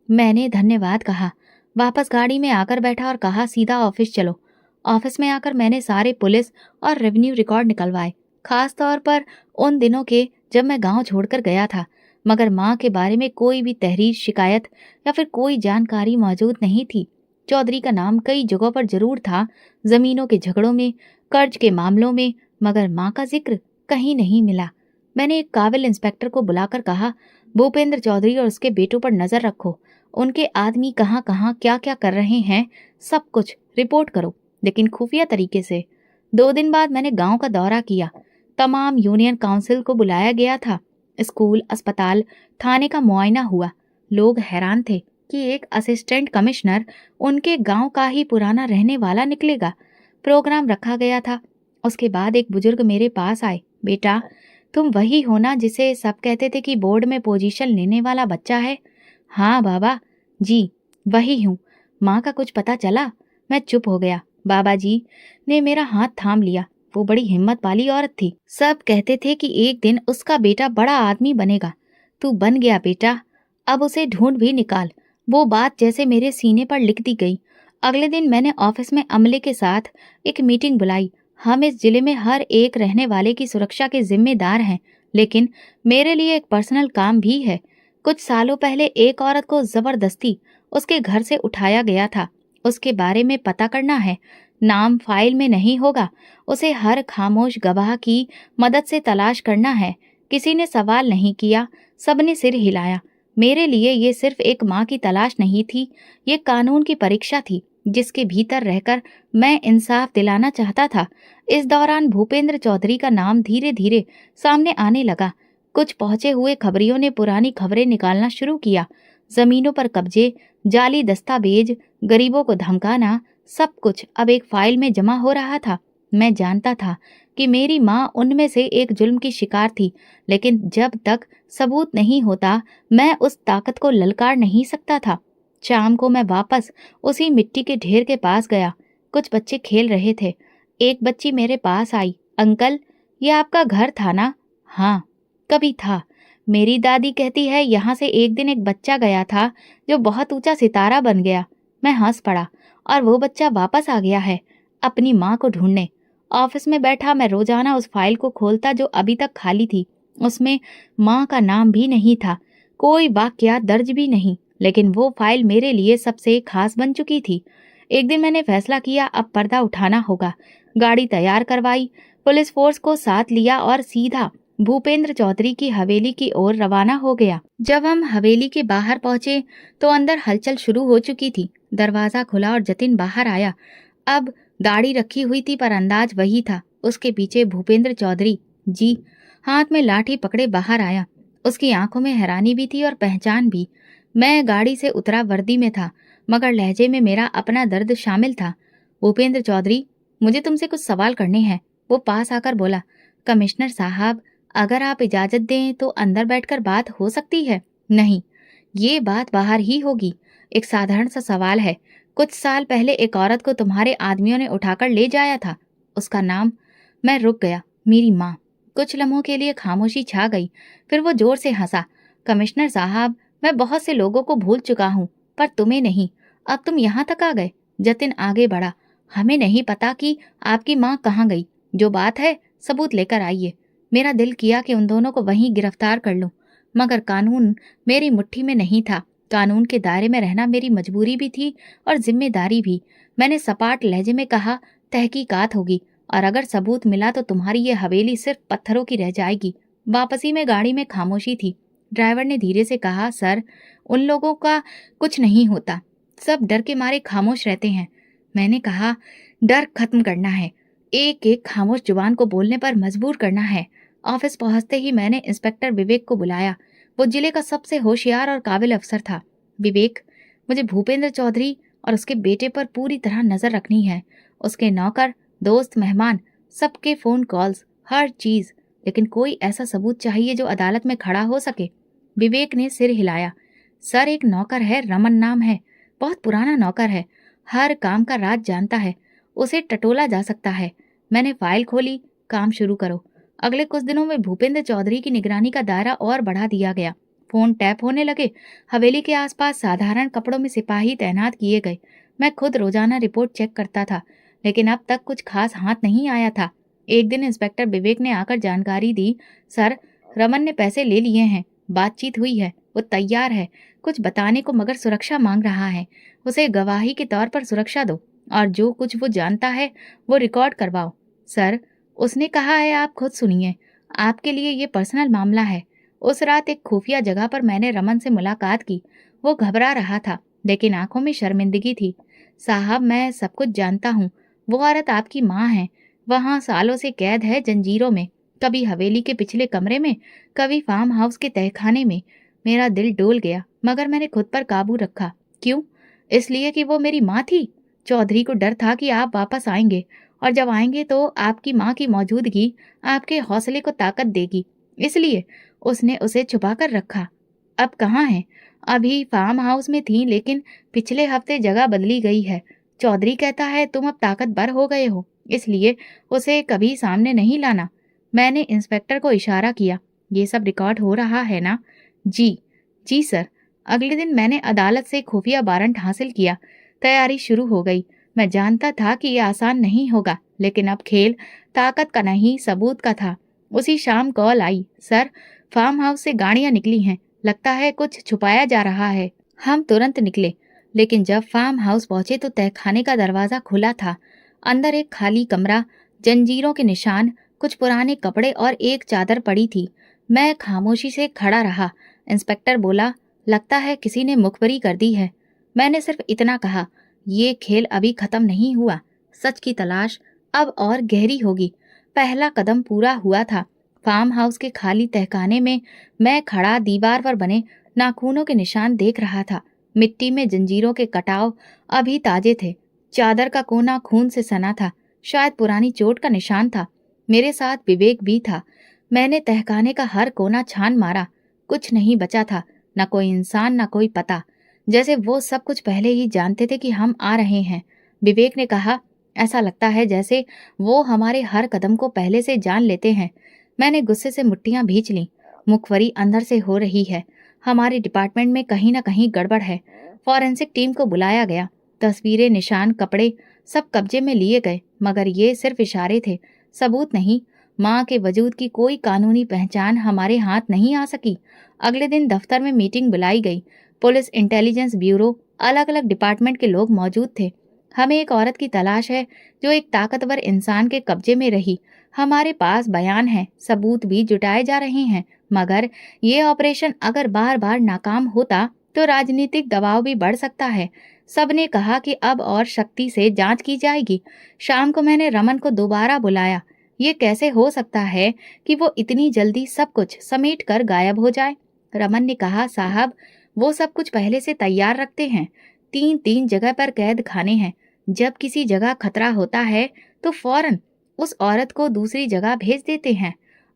मैंने धन्यवाद कहा। वापस गाड़ी में आकर बैठा और कहा, सीधा ऑफिस चलो। ऑफिस में आकर मैंने सारे पुलिस और रेवेन्यू रिकॉर्ड निकलवाए, खास तौर पर उन दिनों के जब मैं गांव छोड़कर गया था। मगर माँ के बारे में कोई भी तहरीर, शिकायत या फिर कोई जानकारी मौजूद नहीं थी। चौधरी का नाम कई जगहों पर जरूर था, जमीनों के झगड़ों में, कर्ज के मामलों में, मगर माँ का जिक्र कहीं नहीं मिला। मैंने एक काबिल इंस्पेक्टर को बुलाकर कहा, भूपेंद्र चौधरी और उसके बेटों पर नजर रखो। उनके आदमी कहाँ कहाँ क्या क्या कर रहे हैं, सब कुछ रिपोर्ट करो, लेकिन खुफिया तरीके से। 2 दिन बाद मैंने गांव का दौरा किया। तमाम यूनियन काउंसिल को बुलाया गया था। स्कूल, अस्पताल, थाने का मुआयना हुआ। लोग हैरान थे कि एक असिस्टेंट कमिश्नर उनके गांव का ही पुराना रहने वाला निकलेगा। प्रोग्राम रखा गया था। उसके बाद एक बुजुर्ग मेरे पास आए, बेटा तुम वही हो ना जिसे सब कहते थे कि बोर्ड में पोजीशन लेने वाला बच्चा है? हाँ बाबा जी, वही हूँ। माँ का कुछ पता चला? मैं चुप हो गया। बाबा जी ने मेरा हाथ थाम लिया। वो बड़ी हिम्मत वाली औरत थी। सब कहते थे कि एक दिन उसका बेटा बड़ा आदमी बनेगा। तू बन गया बेटा, अब उसे ढूंढ भी निकाल। वो बात जैसे मेरे सीने पर लिख दी गई। अगले दिन मैंने ऑफिस में अमले के साथ एक मीटिंग बुलाई। हम इस जिले में हर एक रहने वाले की सुरक्षा के जिम्मेदार हैं, लेकिन मेरे लिए एक पर्सनल काम भी है। कुछ सालों पहले एक औरत को जबरदस्ती उसके घर से उठाया गया था। उसके बारे में पता करना है। नाम फाइल में नहीं होगा। उसे हर खामोश गवाह की मदद से तलाश करना है। किसी ने सवाल नहीं किया, सबने सिर हिलाया। मेरे लिए ये सिर्फ एक माँ की तलाश नहीं थी, ये कानून की परीक्षा थी जिसके भीतर रहकर मैं इंसाफ दिलाना चाहता था। इस दौरान भूपेंद्र चौधरी का नाम धीरे धीरे सामने आने लगा। कुछ पहुंचे हुए खबरियों ने पुरानी खबरें निकालना शुरू किया। जमीनों पर कब्जे, जाली दस्तावेज, गरीबों को धमकाना, सब कुछ अब एक फाइल में जमा हो रहा था। मैं जानता था कि मेरी माँ उनमें से एक जुल्म की शिकार थी, लेकिन जब तक सबूत नहीं होता मैं उस ताकत को ललकार नहीं सकता था। शाम को मैं वापस उसी मिट्टी के ढेर के पास गया। कुछ बच्चे खेल रहे थे। एक बच्ची मेरे पास आई, अंकल ये आपका घर था ना? हाँ, कभी था। मेरी दादी कहती है यहाँ से एक दिन एक बच्चा गया था जो बहुत ऊंचा सितारा बन गया। मैं हंस पड़ा। और वो बच्चा वापस आ गया है अपनी माँ को ढूंढने। ऑफिस में बैठा मैं रोजाना उस फाइल को खोलता जो अभी तक खाली थी। उसमें माँ का नाम भी नहीं था, कोई वाकया दर्ज भी नहीं, लेकिन वो फाइल मेरे लिए सबसे खास बन चुकी थी। एक दिन मैंने फैसला किया, अब पर्दा उठाना होगा। गाड़ी तैयार करवाई, पुलिस फोर्स को साथ लिया और सीधा भूपेंद्र चौधरी की हवेली की ओर रवाना हो गया। जब हम हवेली के बाहर पहुंचे तो अंदर हलचल शुरू हो चुकी थी। दरवाजा खुला और जतिन बाहर आया। अब दाढ़ी रखी हुई थी पर अंदाज वही था। उसके पीछे भूपेंद्र चौधरी जी हाथ में लाठी पकड़े बाहर आया। उसकी आंखों में हैरानी भी थी और पहचान भी। मैं गाड़ी से उतरा, वर्दी में था। मगर लहजे में मेरा अपना दर्द शामिल था। भूपेंद्र चौधरी, मुझे तुमसे कुछ सवाल करने हैं। वो पास आकर बोला। कमिश्नर साहब, अगर आप इजाजत दें तो अंदर बैठकर बात हो सकती है? नहीं, ये बात बाहर ही होगी। एक साधारण सा सवाल है। कुछ साल पहले एक औरत को तुम्हारे आदमियों ने उठाकर ले जाया था, उसका नाम? मैं रुक गया। मेरी माँ। कुछ लम्हों के लिए खामोशी छा गई, फिर वो जोर से हंसा। कमिश्नर साहब, मैं बहुत से लोगों को भूल चुका हूँ, पर तुम्हें नहीं। अब तुम यहाँ तक आ गए। जतिन आगे बढ़ा। हमें नहीं पता कि आपकी माँ कहाँ गई। जो बात है, सबूत लेकर आइए। मेरा दिल किया कि उन दोनों को वहीं गिरफ्तार कर लूं, मगर कानून मेरी मुट्ठी में नहीं था। कानून के दायरे में रहना मेरी मजबूरी भी थी और जिम्मेदारी भी। मैंने सपाट लहजे में कहा, तहकीकात होगी, और अगर सबूत मिला तो तुम्हारी ये हवेली सिर्फ पत्थरों की रह जाएगी। वापसी में गाड़ी में खामोशी थी। ड्राइवर ने धीरे से कहा, सर, उन लोगों का कुछ नहीं होता, सब डर के मारे खामोश रहते हैं। मैंने कहा, डर खत्म करना है, एक एक खामोश जुबान को बोलने पर मजबूर करना है। ऑफिस पहुंचते ही मैंने इंस्पेक्टर विवेक को बुलाया। वो जिले का सबसे होशियार और काबिल अफसर था। विवेक, मुझे भूपेंद्र चौधरी और उसके बेटे पर पूरी तरह नजर रखनी है। उसके नौकर, दोस्त, मेहमान, सबके फोन कॉल्स, हर चीज। लेकिन कोई ऐसा सबूत चाहिए जो अदालत में खड़ा हो सके। विवेक ने सिर हिलाया। सर, एक नौकर है, रमन नाम है। बहुत पुराना नौकर है, हर काम का राज जानता है। उसे टटोला जा सकता है। मैंने फाइल खोली। काम शुरू करो। अगले कुछ दिनों में भूपेंद्र चौधरी की निगरानी का दायरा और बढ़ा दिया गया। फोन टैप होने लगे। हवेली के आसपास साधारण कपड़ों में सिपाही तैनात किए गए। मैं खुद रोजाना रिपोर्ट चेक करता था, लेकिन अब तक कुछ खास हाथ नहीं आया था। एक दिन इंस्पेक्टर विवेक ने आकर जानकारी दी। सर, रमन ने पैसे ले लिए हैं, बातचीत हुई है, वो तैयार है कुछ बताने को, मगर सुरक्षा मांग रहा है। उसे गवाही के तौर पर सुरक्षा दो, और जो कुछ वो जानता है वो रिकॉर्ड करवाओ। सर, उसने कहा है, आप खुद सुनिए, आपके लिए ये पर्सनल मामला है। उस रात एक खुफिया जगह पर मैंने रमन से मुलाकात की। वो घबरा रहा था, लेकिन आंखों में शर्मिंदगी थी। साहब, मैं सब कुछ जानता हूँ। वो औरत आपकी माँ है, वहाँ सालों से कैद है जंजीरों में, कभी हवेली के पिछले कमरे में, कभी फार्म हाउस के तहखाने में। मेरा दिल डोल गया, मगर मैंने खुद पर काबू रखा। क्यों? इसलिए कि वो मेरी माँ थी। चौधरी को डर था कि आप वापस आएंगे, और जब आएंगे तो आपकी माँ की मौजूदगी आपके हौसले को ताकत देगी। इसलिए उसने उसे छुपा कर रखा। अब कहाँ है? अभी फार्म हाउस में थी, लेकिन पिछले हफ्ते जगह बदली गई है। चौधरी कहता है तुम अब ताकतवर हो गए हो, इसलिए उसे कभी सामने नहीं लाना। मैंने इंस्पेक्टर को इशारा किया। ये सब रिकॉर्ड हो रहा है ना? जी। जी सर। अगले दिन मैंने अदालत से खुफिया वारंट हासिल किया। तैयारी शुरू हो गई। मैं जानता था कि ये आसान नहीं होगा, लेकिन अब खेल ताकत का नहीं, सबूत का था। उसी शाम कॉल आई। सर, फार्म हाउस से गाड़ियां निकली हैं, लगता है कुछ छुपाया जा रहा है। हम तुरंत निकले, लेकिन जब फार्म हाउस पहुंचे तो तहखाने का दरवाजा खुला था। अंदर एक खाली कमरा, जंजीरों के निशान, कुछ पुराने कपड़े और एक चादर पड़ी थी। मैं खामोशी से खड़ा रहा। इंस्पेक्टर बोला, लगता है किसी ने मुखबरी कर दी है। मैंने सिर्फ इतना कहा, ये खेल अभी खत्म नहीं हुआ। सच की तलाश अब और गहरी होगी। पहला कदम पूरा हुआ था। फार्म हाउस के खाली तहखाने में मैं खड़ा दीवार पर बने नाखूनों के निशान देख रहा था। मिट्टी में जंजीरों के कटाव अभी ताजे थे। चादर का कोना खून से सना था, शायद पुरानी चोट का निशान था। मेरे साथ विवेक भी था। मैंने तहखाने का हर कोना छान मारा। कुछ नहीं बचा था, न कोई इंसान, न कोई पता। जैसे वो सब कुछ पहले ही जानते थे कि हम आ रहे हैं। विवेक ने कहा, ऐसा लगता है जैसे वो हमारे हर कदम को पहले से जान लेते हैं। मैंने गुस्से से मुट्ठियां भींच लीं। मुखबरी अंदर से हो रही है। हमारे डिपार्टमेंट में कहीं ना कहीं गड़बड़ है। फॉरेंसिक टीम को बुलाया गया। तस्वीरें, निशान, कपड़े सब कब्जे में लिए गए, मगर ये सिर्फ इशारे थे, सबूत नहीं। माँ के वजूद की कोई कानूनी पहचान हमारे हाथ नहीं आ सकी। अगले दिन दफ्तर में मीटिंग बुलाई गई। पुलिस, इंटेलिजेंस ब्यूरो, अलग अलग डिपार्टमेंट के लोग मौजूद थे। हमें एक औरत की तलाश है जो एक ताकतवर इंसान के कब्जे में रही। हमारे पास बयान है, सबूत भी जुटाए जा रहे हैं, मगर ये ऑपरेशन अगर बार बार नाकाम होता तो राजनीतिक दबाव भी बढ़ सकता है। सबने कहा कि अब और सख्ती से जांच की जाएगी। शाम को मैंने रमन को दोबारा बुलाया। ये कैसे हो सकता है कि वो इतनी जल्दी सब कुछ समेट कर गायब हो जाए? रमन ने कहा, साहब, वो सब कुछ पहले से तैयार रखते हैं। तीन तीन जगह पर कैद खाने हैं। जब किसी जगह खतरा होता है तो फौरन उस औरत को दूसरी जगह भेज देते हैं।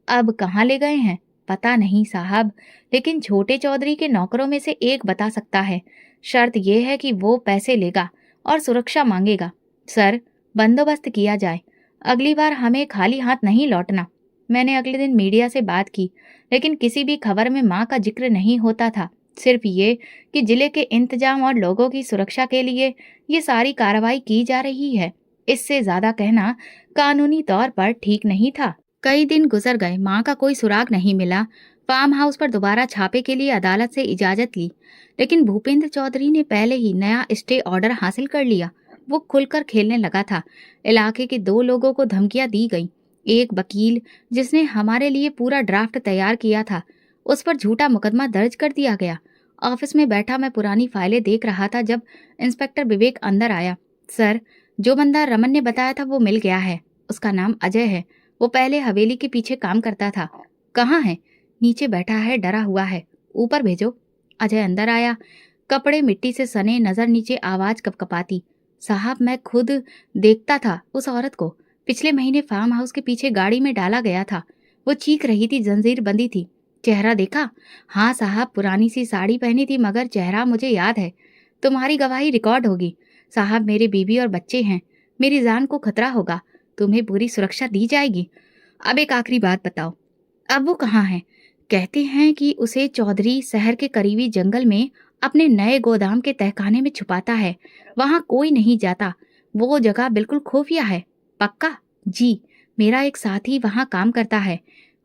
अब कहाँ ले गए हैं पता नहीं साहब, लेकिन छोटे चौधरी के नौकरों में से एक बता सकता है। शर्त यह है कि वो पैसे लेगा और सुरक्षा मांगेगा। सर, बंदोबस्त किया जाए, अगली बार हमें खाली हाथ नहीं लौटना। मैंने अगले दिन मीडिया से बात की, लेकिन किसी भी खबर में माँ का जिक्र नहीं होता था। सिर्फ ये कि जिले के इंतजाम और लोगों की सुरक्षा के लिए ये सारी कार्रवाई की जा रही है। इससे ज्यादा कहना कानूनी तौर पर ठीक नहीं था। कई दिन गुजर गए, माँ का कोई सुराग नहीं मिला। फार्म हाउस पर दोबारा छापे के लिए अदालत से इजाजत ली, लेकिन भूपेंद्र चौधरी ने पहले ही नया स्टे ऑर्डर हासिल कर लिया। वो खुलकर खेलने लगा था। इलाके के 2 लोगों को धमकियां दी गई। एक वकील जिसने हमारे लिए पूरा ड्राफ्ट तैयार किया था, उस पर झूठा मुकदमा दर्ज कर दिया गया। ऑफिस में बैठा मैं पुरानी फाइलें देख रहा था जब इंस्पेक्टर विवेक अंदर आया। सर, जो बंदा रमन ने बताया था वो मिल गया है। उसका नाम अजय है। वो पहले हवेली के पीछे काम करता था। कहाँ है? नीचे बैठा है, डरा हुआ है। ऊपर भेजो। अजय अंदर आया, कपड़े मिट्टी से सने, नजर नीचे, आवाज कपकपाती। साहब, मैं खुद देखता था उस औरत को। पिछले महीने फार्म हाउस के पीछे गाड़ी में डाला गया था। वो चीख रही थी, जंजीर बंदी थी। चेहरा देखा? हाँ साहब, पुरानी सी साड़ी पहनी थी, मगर चेहरा मुझे याद है। तुम्हारी गवाही रिकॉर्ड होगी। साहब, मेरे बीवी और बच्चे हैं, मेरी जान को खतरा होगा। तुम्हें पूरी सुरक्षा दी जाएगी। अब एक आखिरी बात बताओ, अब वो कहाँ है? कहते हैं कि उसे चौधरी शहर के करीबी जंगल में अपने नए गोदाम के तहखाने में छुपाता है। वहां कोई नहीं जाता। वो जगह बिल्कुल खुफिया है। पक्का? जी, मेरा एक साथी वहां काम करता है।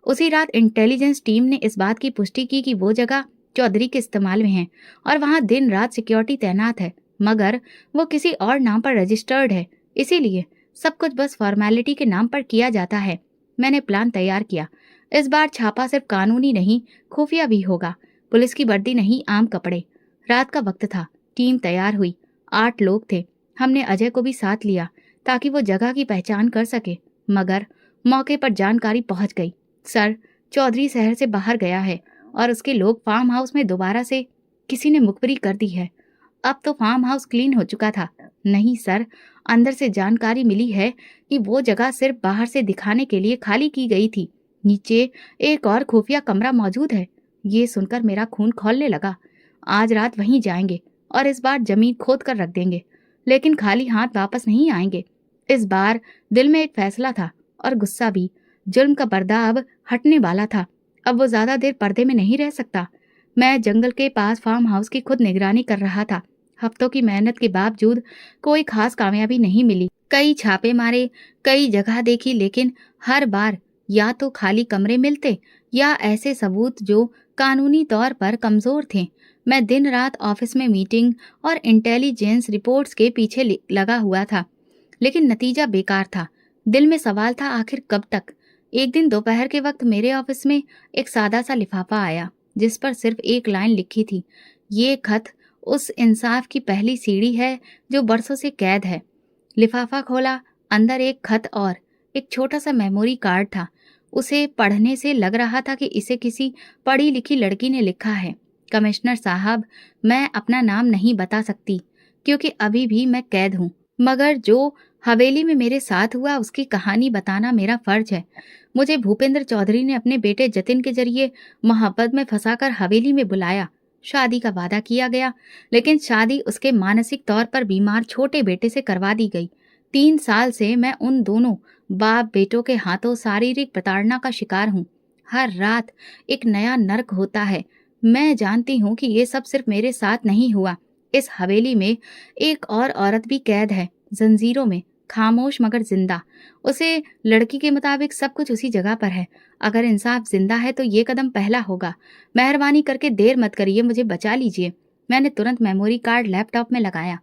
उसी रात इंटेलिजेंस टीम ने इस बात की पुष्टि की कि वो जगह चौधरी के इस्तेमाल में है और वहां दिन रात सिक्योरिटी तैनात है, मगर वो किसी और नाम पर रजिस्टर्ड है। इसीलिए सब कुछ बस फॉर्मेलिटी के नाम पर किया जाता है। मैंने प्लान तैयार किया। इस बार छापा सिर्फ कानूनी नहीं, खुफिया भी होगा। पुलिस की वर्दी नहीं, आम कपड़े। रात का वक्त था। टीम तैयार हुई। 8 लोग थे। हमने अजय को भी साथ लिया ताकि वो जगह की पहचान कर सके, मगर मौके पर जानकारी पहुंच गई। सर, चौधरी शहर से बाहर गया है और उसके लोग फार्म हाउस में दोबारा से किसी ने मुखबरी कर दी है। अब तो फार्म हाउस क्लीन हो चुका था। नहीं सर, अंदर से जानकारी मिली है कि वो जगह सिर्फ बाहर से दिखाने के लिए खाली की गई थी। नीचे एक और खुफिया कमरा मौजूद है। ये सुनकर मेरा खून खौलने लगा। आज रात वहीं जाएंगे और इस बार जमीन खोद कर रख देंगे, लेकिन खाली हाथ वापस नहीं आएंगे। इस बार दिल में एक फैसला था और गुस्सा भी। जुल्म का पर्दा अब हटने वाला था। अब वो ज्यादा देर पर्दे में नहीं रह सकता। मैं जंगल के पास फार्म हाउस की खुद निगरानी कर रहा था। हफ्तों की मेहनत के बावजूद कोई खास कामयाबी नहीं मिली। कई छापे मारे, कई जगह देखी, लेकिन हर बार या तो खाली कमरे मिलते या ऐसे सबूत जो कानूनी तौर पर कमजोर थे। मैं दिन रात ऑफिस में मीटिंग और इंटेलिजेंस रिपोर्ट्स के पीछे लगा हुआ था, लेकिन नतीजा बेकार था। दिल में सवाल था, आखिर कब तक? एक दिन दोपहर के वक्त मेरे ऑफिस में एक सादा सा लिफाफा आया जिस पर सिर्फ एक लाइन लिखी थी, ये खत उस इंसाफ की पहली सीढ़ी है जो बरसों से कैद है। लिफाफा खोला, अंदर एक खत और एक छोटा सा मेमोरी कार्ड था। उसे पढ़ने से लग रहा था कि इसे किसी पढ़ी लिखी लड़की ने लिखा है। कमिश्नर साहब, मैं अपना नाम नहीं बता सकती क्योंकि अभी भी मैं कैद हूँ, मगर जो हवेली में मेरे साथ हुआ उसकी कहानी बताना मेरा फर्ज है। मुझे भूपेंद्र चौधरी ने अपने बेटे जतिन के जरिए मोहब्बत में फंसाकर हवेली में बुलाया। शादी का वादा किया गया, लेकिन शादी उसके मानसिक तौर पर बीमार छोटे बेटे से करवा दी गई। 3 साल से मैं उन दोनों बाप बेटों के हाथों शारीरिक प्रताड़ना का शिकार हूँ। हर रात एक नया नर्क होता है। मैं जानती हूँ कि ये सब सिर्फ मेरे साथ नहीं हुआ। इस हवेली में एक और औरत भी कैद है, जंजीरों में, खामोश मगर जिंदा। उसे लड़की के मुताबिक सब कुछ उसी जगह पर है। अगर इंसाफ जिंदा है तो ये कदम पहला होगा। मेहरबानी करके देर मत करिए, मुझे बचा लीजिए। मैंने तुरंत मेमोरी कार्ड लैपटॉप में लगाया।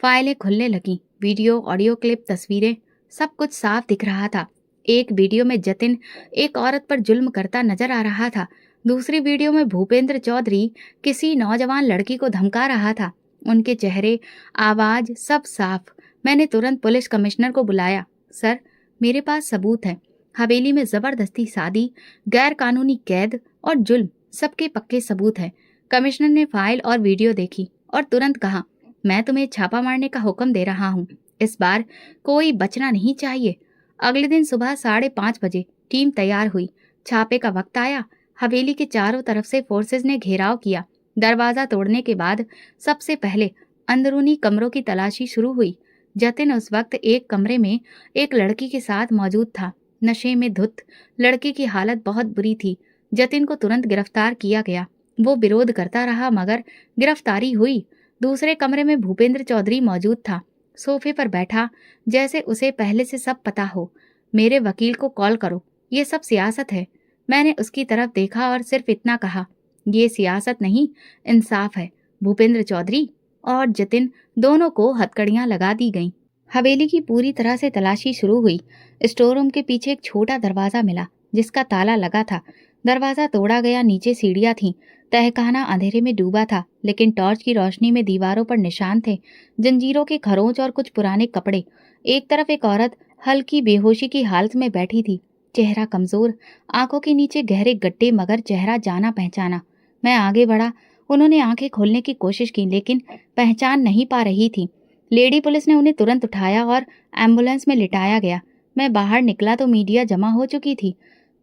फाइलें खुलने लगी। वीडियो, ऑडियो क्लिप, तस्वीरें, सब कुछ साफ दिख रहा था। एक वीडियो में जतिन एक औरत पर जुल्म करता नजर आ रहा था। दूसरी वीडियो में भूपेंद्र चौधरी किसी नौजवान लड़की को धमका रहा था। उनके चेहरे, आवाज सब साफ। मैंने तुरंत पुलिस कमिश्नर को बुलाया। सर, मेरे पास सबूत है। हवेली में जबरदस्ती शादी, गैर कानूनी कैद और जुल्म, सबके पक्के सबूत हैं। कमिश्नर ने फाइल और वीडियो देखी और तुरंत कहा, मैं तुम्हें छापा मारने का हुक्म दे रहा हूँ। इस बार कोई बचना नहीं चाहिए। अगले दिन सुबह 5:30 बजे टीम तैयार हुई। छापे का वक्त आया। हवेली के चारों तरफ से फोर्सेज ने घेराव किया। दरवाजा तोड़ने के बाद सबसे पहले अंदरूनी कमरों की तलाशी शुरू हुई। जतिन उस वक्त एक कमरे में एक लड़की के साथ मौजूद था। नशे में धुत लड़की की हालत बहुत बुरी थी। जतिन को तुरंत गिरफ्तार किया गया। वो विरोध करता रहा मगर गिरफ्तारी हुई। दूसरे कमरे में भूपेंद्र चौधरी मौजूद था, सोफे पर बैठा, जैसे उसे पहले से सब पता हो। मेरे वकील को कॉल करो, ये सब सियासत है। मैंने उसकी तरफ देखा और सिर्फ इतना कहा, ये सियासत नहीं, इंसाफ है। भूपेंद्र चौधरी और जतिन दोनों को हथकड़ियां लगा दी गईं। हवेली की पूरी तरह से तलाशी शुरू हुई। स्टोर रूम के पीछे एक छोटा दरवाजा मिला जिसका ताला लगा था। दरवाजा तोड़ा गया। नीचे सीढ़ियां थीं। तहखाना अंधेरे में डूबा था, लेकिन टॉर्च की रोशनी में दीवारों पर निशान थे, जंजीरों के खरोंच और कुछ पुराने कपड़े। एक तरफ एक औरत हल्की बेहोशी की हालत में बैठी थी, चेहरा कमजोर, आंखों के नीचे गहरे गड्ढे, मगर चेहरा जाना पहचाना। मैं आगे बढ़ा। उन्होंने आंखें खोलने की कोशिश की, लेकिन पहचान नहीं पा रही थी। लेडी पुलिस ने उन्हें तुरंत उठाया और एम्बुलेंस में लिटाया गया। मैं बाहर निकला तो मीडिया जमा हो चुकी थी।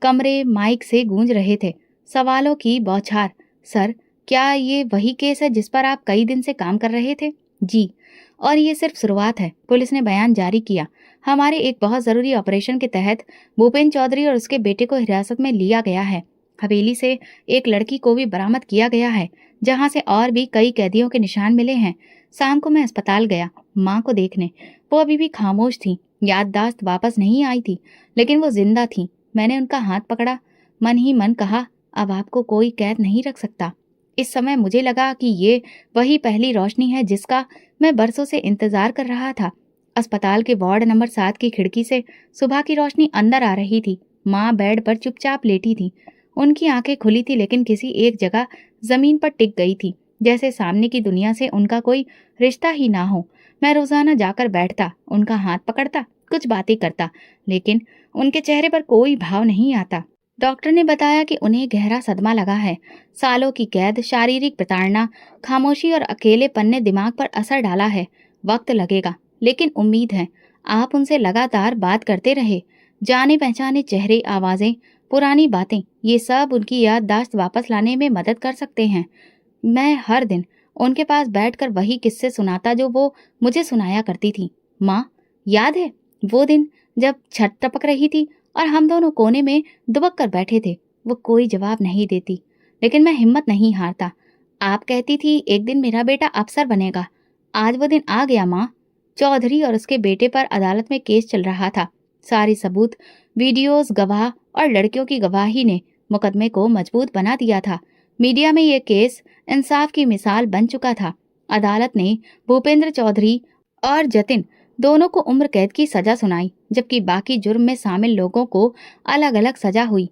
कमरे माइक से गूंज रहे थे, सवालों की बौछार। सर, क्या ये वही केस है जिस पर आप कई दिन से काम कर रहे थे? जी, और ये सिर्फ शुरुआत है, पुलिस ने बयान जारी किया। हमारे एक बहुत जरूरी ऑपरेशन के तहत भूपेन चौधरी और उसके बेटे को हिरासत में लिया गया है। हवेली से एक लड़की को भी बरामद किया गया है, जहां से और भी कई कैदियों के निशान मिले हैं। शाम को मैं अस्पताल गया माँ को देखने। वो अभी भी खामोश थी, याददाश्त वापस नहीं आई थी, लेकिन वो जिंदा थी। मैंने उनका हाथ पकड़ा, मन ही मन कहा, अब आपको कोई कैद नहीं रख सकता। इस समय मुझे लगा कि ये वही पहली रोशनी है जिसका मैं बरसों से इंतजार कर रहा था। अस्पताल के वार्ड नंबर 7 की खिड़की से सुबह की रोशनी अंदर आ रही थी। माँ बेड पर चुपचाप लेटी थी। उनकी आंखें खुली थी, लेकिन किसी एक जगह जमीन पर टिक गई थी, जैसे सामने की दुनिया से उनका कोई रिश्ता ही ना हो। मैं रोजाना जाकर बैठता, उनका हाथ पकड़ता, कुछ बातें करता, लेकिन उनके चेहरे पर कोई भाव नहीं आता। डॉक्टर ने बताया कि उन्हें गहरा सदमा लगा है। सालों की कैद, शारीरिक प्रताड़ना, खामोशी और अकेलेपन ने दिमाग पर असर डाला है। वक्त लगेगा, लेकिन उम्मीद है। आप उनसे लगातार बात करते रहे। जाने पहचाने चेहरे, आवाजें, पुरानी बातें, ये सब उनकी याददाश्त वापस लाने में मदद कर सकते हैं। मैं हर दिन उनके पास बैठकर वही किस्से सुनाता जो वो मुझे सुनाया करती थी। माँ, याद है वो दिन जब छत टपक रही थी और हम दोनों कोने में दुबक कर बैठे थे? वो कोई जवाब नहीं देती, लेकिन मैं हिम्मत नहीं हारता। आप कहती थी एक दिन मेरा बेटा अफसर बनेगा। आज वो दिन आ गया माँ। चौधरी और उसके बेटे पर अदालत में केस चल रहा था। सारे सबूत, वीडियोस, गवाह और लड़कियों की गवाही ने मुकदमे को मजबूत बना दिया था। मीडिया में ये केस इंसाफ की मिसाल बन चुका था। अदालत ने भूपेंद्र चौधरी और जतिन दोनों को उम्र कैद की सजा सुनाई, जबकि बाकी जुर्म में शामिल लोगों को अलग अलग सजा हुई।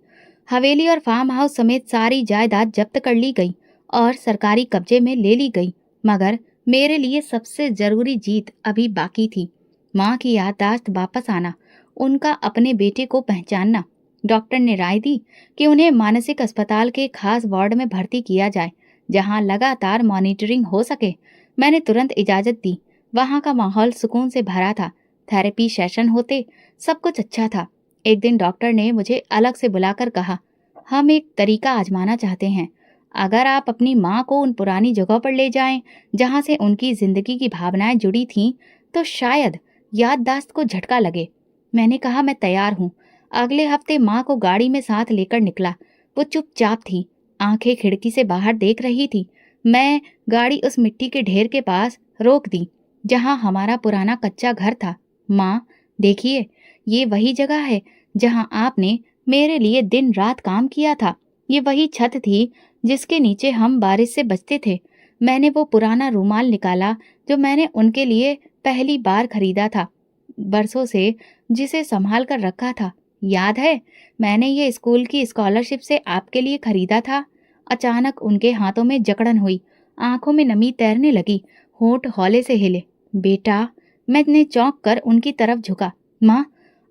हवेली और फार्म हाउस समेत सारी जायदाद जब्त कर ली गई और सरकारी कब्जे में ले ली गई। मगर मेरे लिए सबसे जरूरी जीत अभी बाकी थी। माँ की याददाश्त वापस आना, उनका अपने बेटे को पहचानना। डॉक्टर ने राय दी कि उन्हें मानसिक अस्पताल के खास वार्ड में भर्ती किया जाए, जहां लगातार मॉनिटरिंग हो सके। मैंने तुरंत इजाजत दी। वहां का माहौल सुकून से भरा था। थेरेपी सेशन होते, सब कुछ अच्छा था। एक दिन डॉक्टर ने मुझे अलग से बुलाकर कहा, हम एक तरीका आजमाना चाहते हैं। अगर आप अपनी माँ को उन पुरानी जगहों पर ले जाएं जहां से उनकी जिंदगी की भावनाएं जुड़ी थीं, तो शायद याददाश्त को झटका लगे। मैंने कहा, मैं तैयार हूँ। अगले हफ्ते माँ को गाड़ी में साथ लेकर निकला। वो चुपचाप थी, आंखें खिड़की से बाहर देख रही थी। मैं गाड़ी उस मिट्टी के ढेर के पास रोक दी जहां हमारा पुराना कच्चा घर था। माँ, देखिए, ये वही जगह है जहां आपने मेरे लिए दिन रात काम किया था। ये वही छत थी जिसके नीचे हम बारिश से बचते थे। मैंने वो पुराना रूमाल निकाला जो मैंने उनके लिए पहली बार खरीदा था, बरसों से जिसे संभाल कर रखा था। याद है, मैंने ये स्कूल की स्कॉलरशिप से आपके लिए खरीदा था। अचानक उनके हाथों में जकड़न हुई, आंखों में नमी तैरने लगी, होंठ हौले से हिले। बेटा, मैंने चौंक कर उनकी तरफ झुका। माँ,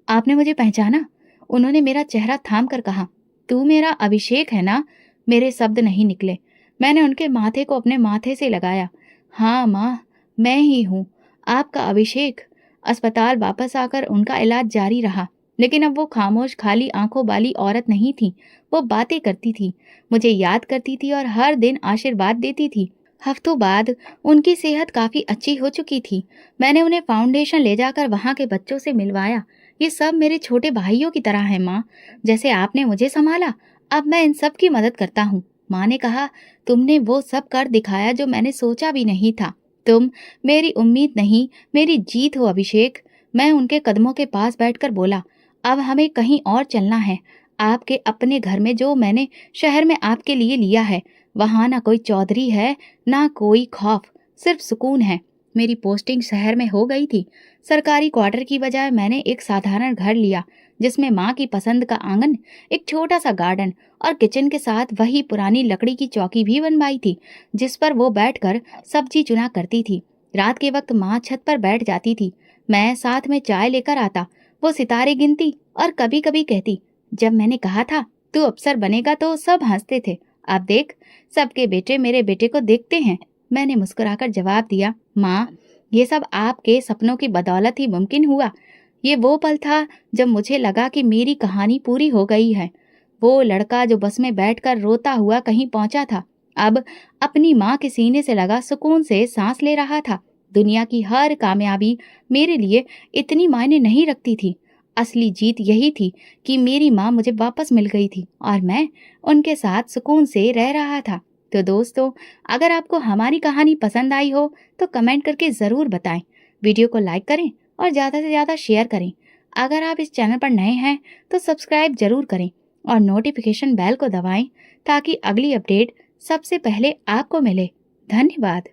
आपने मुझे पहचाना? उन्होंने मेरा चेहरा थाम कर कहा, तू मेरा अभिषेक है ना? मेरे शब्द नहीं निकले। मैंने उनके माथे को अपने माथे से लगाया। हाँ माँ, मैं ही हूँ, आपका अभिषेक। अस्पताल वापस आकर उनका इलाज जारी रहा, लेकिन अब वो खामोश खाली आंखों वाली औरत नहीं थी। वो बातें करती थी, मुझे याद करती थी और हर दिन आशीर्वाद देती थी। हफ्तों बाद उनकी सेहत काफी अच्छी हो चुकी थी। मैंने उन्हें फाउंडेशन ले जाकर वहां के बच्चों से मिलवाया। ये सब मेरे छोटे भाइयों की तरह है माँ। जैसे आपने मुझे संभाला, अब मैं इन सब की मदद करता हूँ। माँ ने कहा, तुमने वो सब कर दिखाया जो मैंने सोचा भी नहीं था। तुम मेरी उम्मीद नहीं, मेरी जीत हो अभिषेक। मैं उनके कदमों के पास बैठकर बोला, अब हमें कहीं और चलना है। आपके अपने घर में जो मैंने शहर में आपके लिए लिया है, वहां ना कोई चौधरी है, ना कोई खौफ, सिर्फ सुकून है। मेरी पोस्टिंग शहर में हो गई थी। सरकारी क्वार्टर की बजाय मैंने एक साधारण घर लिया, जिसमें माँ की पसंद का आंगन, एक छोटा सा गार्डन और किचन के साथ वही पुरानी लकड़ी की चौकी भी बनवाई थी, जिस पर वो बैठकर सब्जी चुना करती थी। रात के वक्त माँ छत पर बैठ जाती थी, मैं साथ में चाय लेकर आता। वो सितारे गिनती और कभी कभी कहती, जब मैंने कहा था तू अफसर बनेगा तो सब हंसते थे, अब देख सबके बेटे मेरे बेटे को देखते हैं। मैंने मुस्कुराकर जवाब दिया, माँ, ये सब आपके सपनों की बदौलत ही मुमकिन हुआ। ये वो पल था जब मुझे लगा कि मेरी कहानी पूरी हो गई है। वो लड़का जो बस में बैठकर रोता हुआ कहीं पहुंचा था, अब अपनी माँ के सीने से लगा सुकून से सांस ले रहा था। दुनिया की हर कामयाबी मेरे लिए इतनी मायने नहीं रखती थी। असली जीत यही थी कि मेरी माँ मुझे वापस मिल गई थी और मैं उनके साथ सुकून से रह रहा था। तो दोस्तों, अगर आपको हमारी कहानी पसंद आई हो तो कमेंट करके ज़रूर बताएं। वीडियो को लाइक करें और ज़्यादा से ज़्यादा शेयर करें। अगर आप इस चैनल पर नए हैं तो सब्सक्राइब जरूर करें और नोटिफिकेशन बेल को दबाएं, ताकि अगली अपडेट सबसे पहले आपको मिले। धन्यवाद।